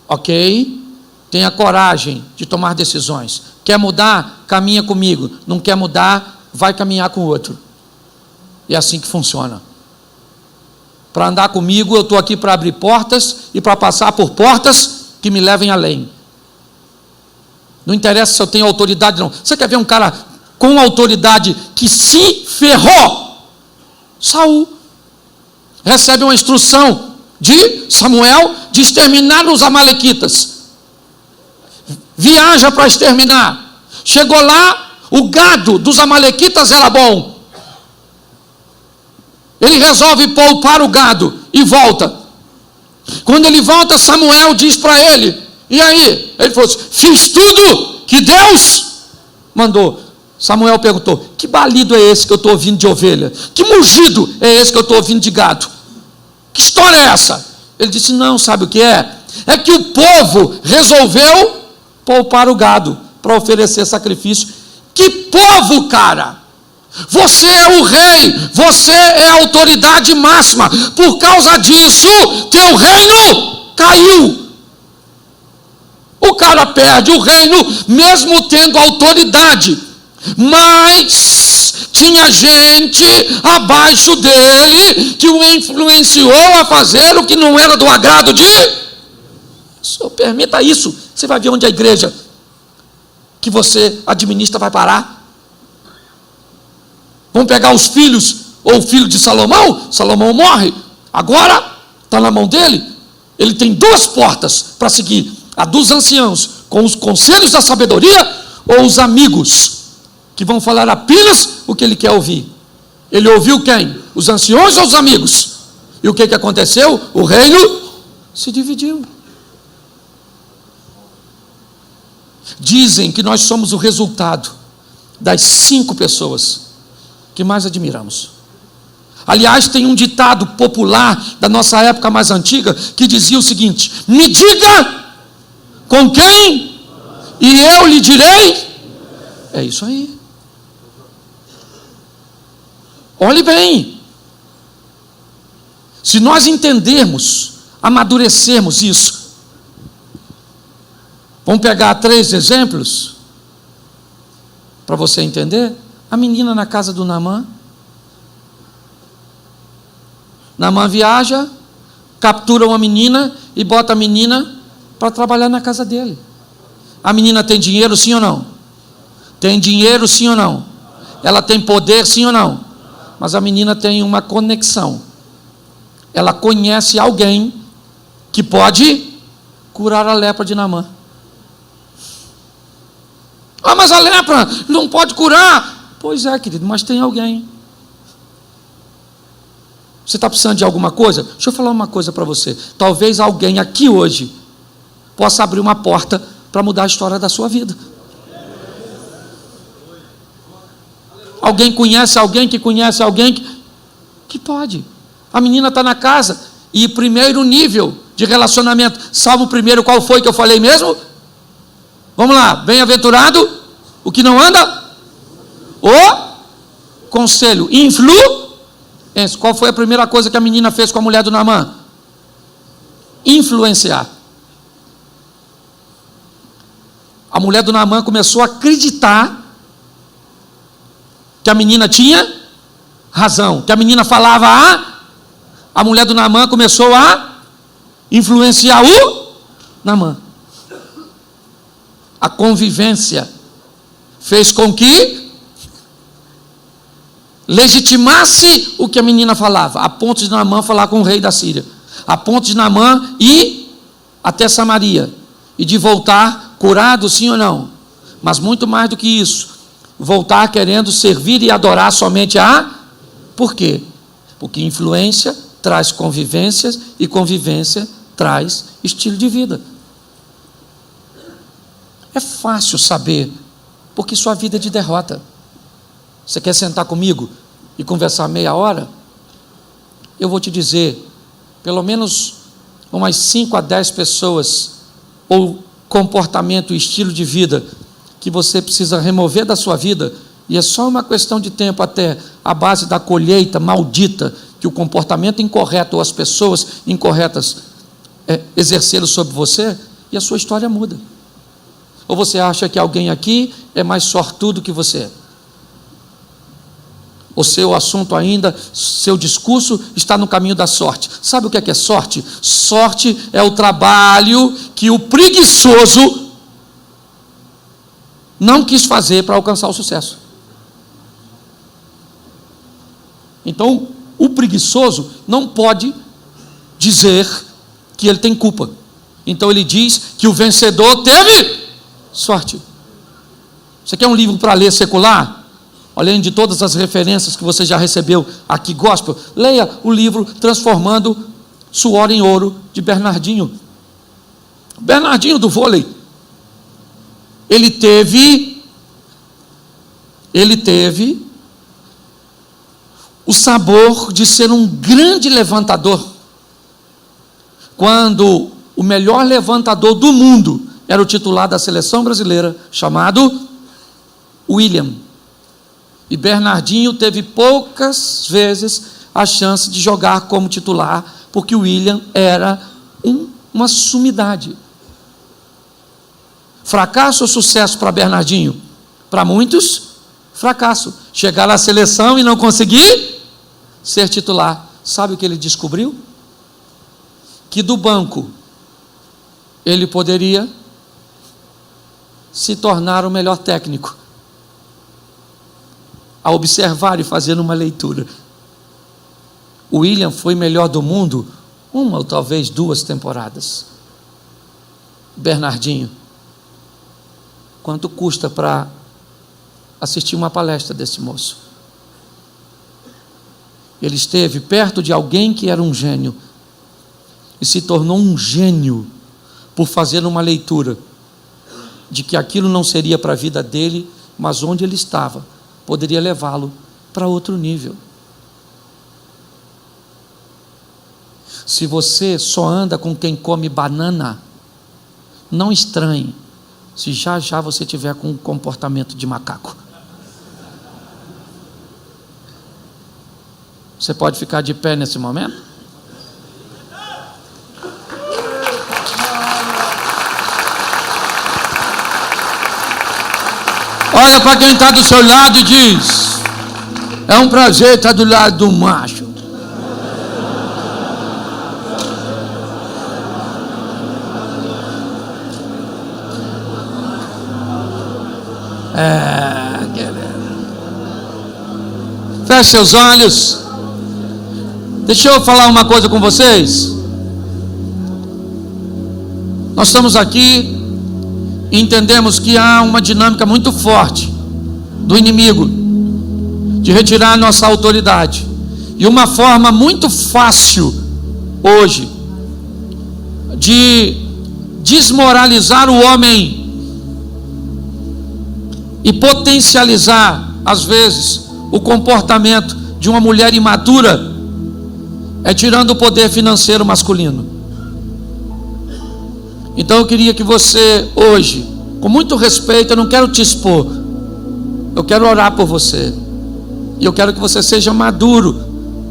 Ok? Tenha coragem de tomar decisões. Quer mudar? Caminha comigo. Não quer mudar? Vai caminhar com o outro. É assim que funciona. Para andar comigo, eu estou aqui para abrir portas e para passar por portas que me levem além. Não interessa se eu tenho autoridade, não. Você quer ver um cara com autoridade que se ferrou? Saul recebe uma instrução de Samuel de exterminar os amalequitas. Viaja para exterminar. Chegou lá, o gado dos amalequitas era bom. Ele resolve poupar o gado e volta. Quando ele volta, Samuel diz para ele: e aí? Ele falou assim: fiz tudo que Deus mandou. Samuel perguntou: que balido é esse que eu estou ouvindo de ovelha? Que mugido é esse que eu estou ouvindo de gado? Que história é essa? Ele disse: não, sabe o que é? É que o povo resolveu poupar o gado para oferecer sacrifício. Que povo, cara! Você é o rei, você é a autoridade máxima. Por causa disso, teu reino caiu. O cara perde o reino mesmo tendo autoridade. Mas tinha gente abaixo dele que o influenciou a fazer o que não era do agrado de Deus. Permita isso, você vai ver onde a igreja que você administra vai parar. Vamos pegar os filhos, ou o filho de Salomão. Salomão morre, agora está na mão dele. Ele tem duas portas para seguir: a dos anciãos, com os conselhos da sabedoria, ou os amigos, que vão falar apenas o que ele quer ouvir. Ele ouviu quem? Os anciões ou os amigos? E o que aconteceu? O reino se dividiu. Dizem que nós somos o resultado das 5 pessoas que mais admiramos. Aliás, tem um ditado popular da nossa época mais antiga que dizia o seguinte: me diga com quem e eu lhe direi. É isso aí. Olhe bem, se nós entendermos, amadurecermos isso. Vamos pegar 3 exemplos para você entender. A menina na casa do Naamã. Naamã viaja, captura uma menina e bota a menina para trabalhar na casa dele. A menina tem dinheiro, sim ou não? Tem dinheiro, sim ou não? Ela tem poder, sim ou não? Mas a menina tem uma conexão. Ela conhece alguém que pode curar a lepra de Naamã. Ah, mas a lepra não pode curar. Pois é, querido, mas tem alguém. Você está precisando de alguma coisa? Deixa eu falar uma coisa para você. Talvez alguém aqui hoje possa abrir uma porta para mudar a história da sua vida. Alguém conhece alguém que conhece alguém que pode. A menina está na casa e primeiro nível de relacionamento. Salmo primeiro, qual foi que eu falei mesmo? Vamos lá. Bem-aventurado o que não anda? O conselho. Influência. Qual foi a primeira coisa que a menina fez com a mulher do Naamã? Influenciar. A mulher do Naamã começou a acreditar que a menina tinha razão, que a menina falava a mulher do Naamã começou a influenciar o Naamã. A convivência fez com que legitimasse o que a menina falava, a ponto de Naamã falar com o rei da Síria, a ponto de Naamã ir até Samaria e de voltar curado, sim ou não, mas muito mais do que isso, voltar querendo servir e adorar somente por quê? Porque influência traz convivências e convivência traz estilo de vida. É fácil saber, porque sua vida é de derrota. Você quer sentar comigo e conversar meia hora? Eu vou te dizer, pelo menos umas 5 a 10 pessoas, ou comportamento e estilo de vida, que você precisa remover da sua vida, e é só uma questão de tempo até a base da colheita maldita, que o comportamento incorreto ou as pessoas incorretas exerceram sobre você, e a sua história muda. Ou você acha que alguém aqui é mais sortudo que você? O seu assunto ainda, seu discurso está no caminho da sorte. Sabe o que é sorte? Sorte é o trabalho que o preguiçoso não quis fazer para alcançar o sucesso. Então, o preguiçoso não pode dizer que ele tem culpa. Então ele diz que o vencedor teve sorte. Você quer um livro para ler secular? Além de todas as referências que você já recebeu aqui, gospel, leia o livro Transformando Suor em Ouro, de Bernardinho. Bernardinho do vôlei. Ele teve o sabor de ser um grande levantador. Quando o melhor levantador do mundo era o titular da seleção brasileira, chamado William. E Bernardinho teve poucas vezes a chance de jogar como titular, porque o William era uma sumidade. Fracasso ou sucesso para Bernardinho? Para muitos, fracasso. Chegar na seleção e não conseguir ser titular. Sabe o que ele descobriu? Que do banco ele poderia se tornar o melhor técnico, a observar e fazer uma leitura. O William foi melhor do mundo 1 ou talvez 2 temporadas. Bernardinho, quanto custa para assistir uma palestra desse moço? Ele esteve perto de alguém que era um gênio e se tornou um gênio por fazer uma leitura de que aquilo não seria para a vida dele, mas onde ele estava poderia levá-lo para outro nível. Se você só anda com quem come banana, não estranhe se já já você tiver com um comportamento de macaco. Você pode ficar de pé nesse momento? Olha para quem está do seu lado e diz: é um prazer estar do lado do macho. Feche seus olhos. Deixa eu falar uma coisa com vocês. Nós estamos aqui e entendemos que há uma dinâmica muito forte do inimigo de retirar a nossa autoridade. E uma forma muito fácil hoje de desmoralizar o homem e potencializar, às vezes, o comportamento de uma mulher imatura é tirando o poder financeiro masculino. Então eu queria que você hoje, com muito respeito, eu não quero te expor, eu quero orar por você, e eu quero que você seja maduro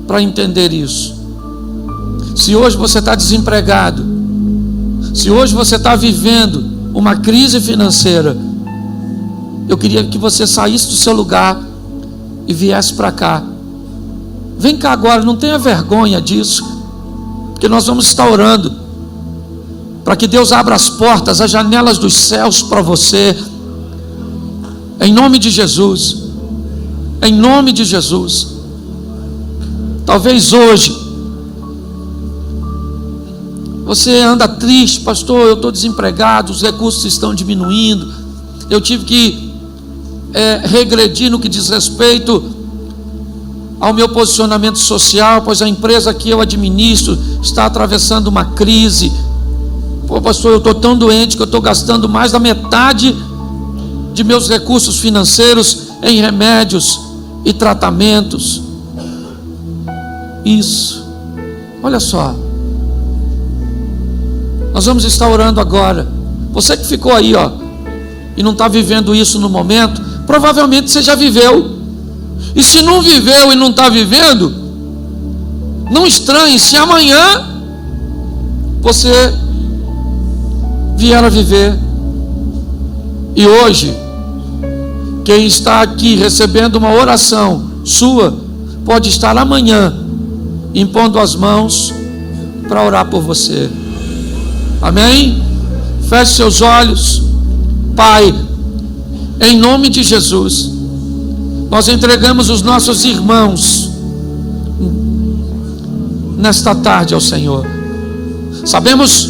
para entender isso. Se hoje você está desempregado, se hoje você está vivendo uma crise financeira, eu queria que você saísse do seu lugar e viesse para cá. Vem cá agora, não tenha vergonha disso, porque nós vamos estar orando para que Deus abra as portas, as janelas dos céus para você, em nome de Jesus, em nome de Jesus. Talvez hoje você anda triste, pastor, eu estou desempregado, os recursos estão diminuindo, eu tive que regredir no que diz respeito ao meu posicionamento social, pois a empresa que eu administro está atravessando uma crise. Pô, pastor, eu estou tão doente que eu estou gastando mais da metade de meus recursos financeiros em remédios e tratamentos. Isso, olha só, nós vamos estar orando agora. Você que ficou aí, ó, e não está vivendo isso no momento, provavelmente você já viveu. E se não viveu e não está vivendo, não estranhe se amanhã você vier a viver. E hoje, quem está aqui recebendo uma oração sua, pode estar amanhã impondo as mãos para orar por você. Amém? Feche seus olhos. Pai, em nome de Jesus, nós entregamos os nossos irmãos nesta tarde ao Senhor. Sabemos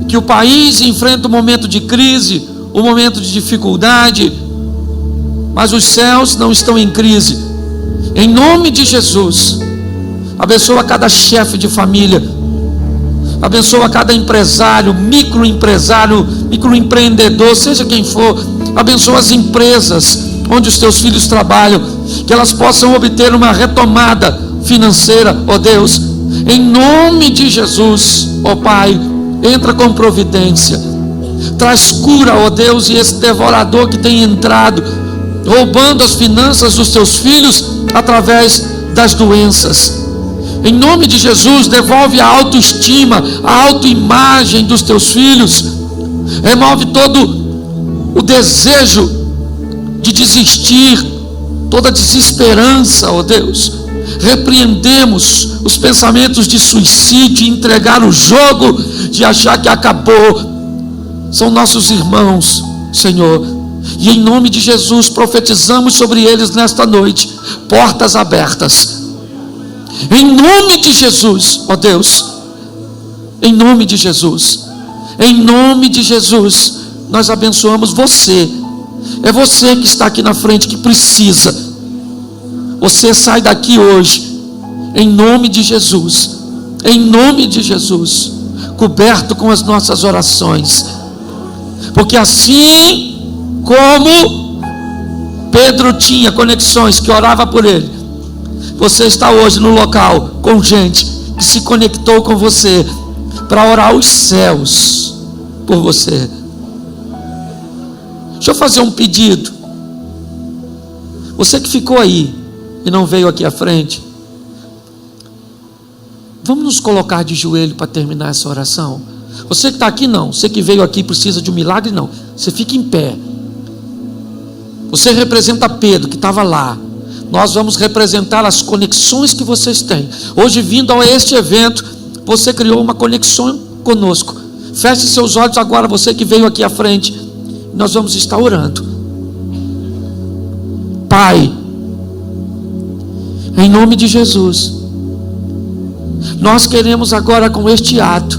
que o país enfrenta um momento de crise, um momento de dificuldade, mas os céus não estão em crise. Em nome de Jesus, abençoa cada chefe de família, abençoa cada empresário, microempreendedor, seja quem for. Abençoa as empresas onde os teus filhos trabalham, que elas possam obter uma retomada financeira, ó Deus, em nome de Jesus. Ó Pai, entra com providência, traz cura, ó Deus, e esse devorador que tem entrado, roubando as finanças dos teus filhos através das doenças, em nome de Jesus, devolve a autoestima, a autoimagem dos teus filhos, remove todo o desejo de desistir, toda desesperança, ó Deus. Repreendemos os pensamentos de suicídio, de entregar o jogo, de achar que acabou. São nossos irmãos, Senhor, e em nome de Jesus profetizamos sobre eles nesta noite portas abertas, em nome de Jesus, ó Deus, em nome de Jesus, em nome de Jesus, nós abençoamos você. É você que está aqui na frente que precisa. Você sai daqui hoje, em nome de Jesus, em nome de Jesus, coberto com as nossas orações, porque assim como Pedro tinha conexões que orava por ele, você está hoje no local com gente que se conectou com você para orar os céus por você. Deixa eu fazer um pedido. Você que ficou aí e não veio aqui à frente, vamos nos colocar de joelho para terminar essa oração. Você que está aqui não, você que veio aqui precisa de um milagre não, você fica em pé. Você representa Pedro que estava lá. Nós vamos representar as conexões que vocês têm. Hoje, vindo a este evento, você criou uma conexão conosco. Feche seus olhos agora, você que veio aqui à frente. Nós vamos estar orando. Pai, Em nome de Jesus, nós queremos agora, com este ato,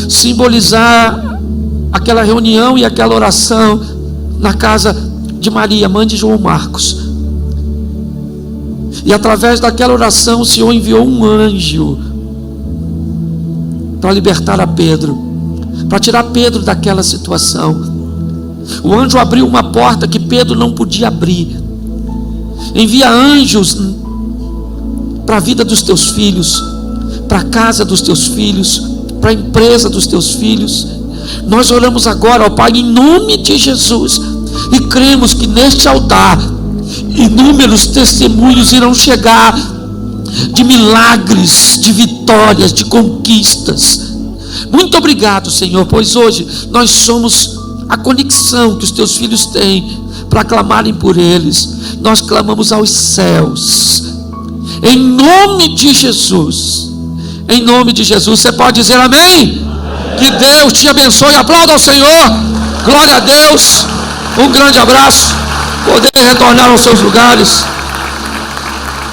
simbolizar aquela reunião e aquela oração na casa de Maria, mãe de João Marcos. E através daquela oração o Senhor enviou um anjo para libertar a Pedro, para tirar Pedro daquela situação. O anjo abriu uma porta que Pedro não podia abrir. Envia anjos para a vida dos teus filhos, para a casa dos teus filhos, para a empresa dos teus filhos. Nós oramos agora, ó Pai, em nome de Jesus, e cremos que neste altar inúmeros testemunhos irão chegar de milagres, de vitórias, de conquistas. Muito obrigado, Senhor, pois hoje nós somos a conexão que os teus filhos têm para clamarem por eles. Nós clamamos aos céus, em nome de Jesus. Em nome de Jesus. Você pode dizer amém? Que Deus te abençoe. Aplauda ao Senhor. Glória a Deus. Um grande abraço. Poder retornar aos seus lugares.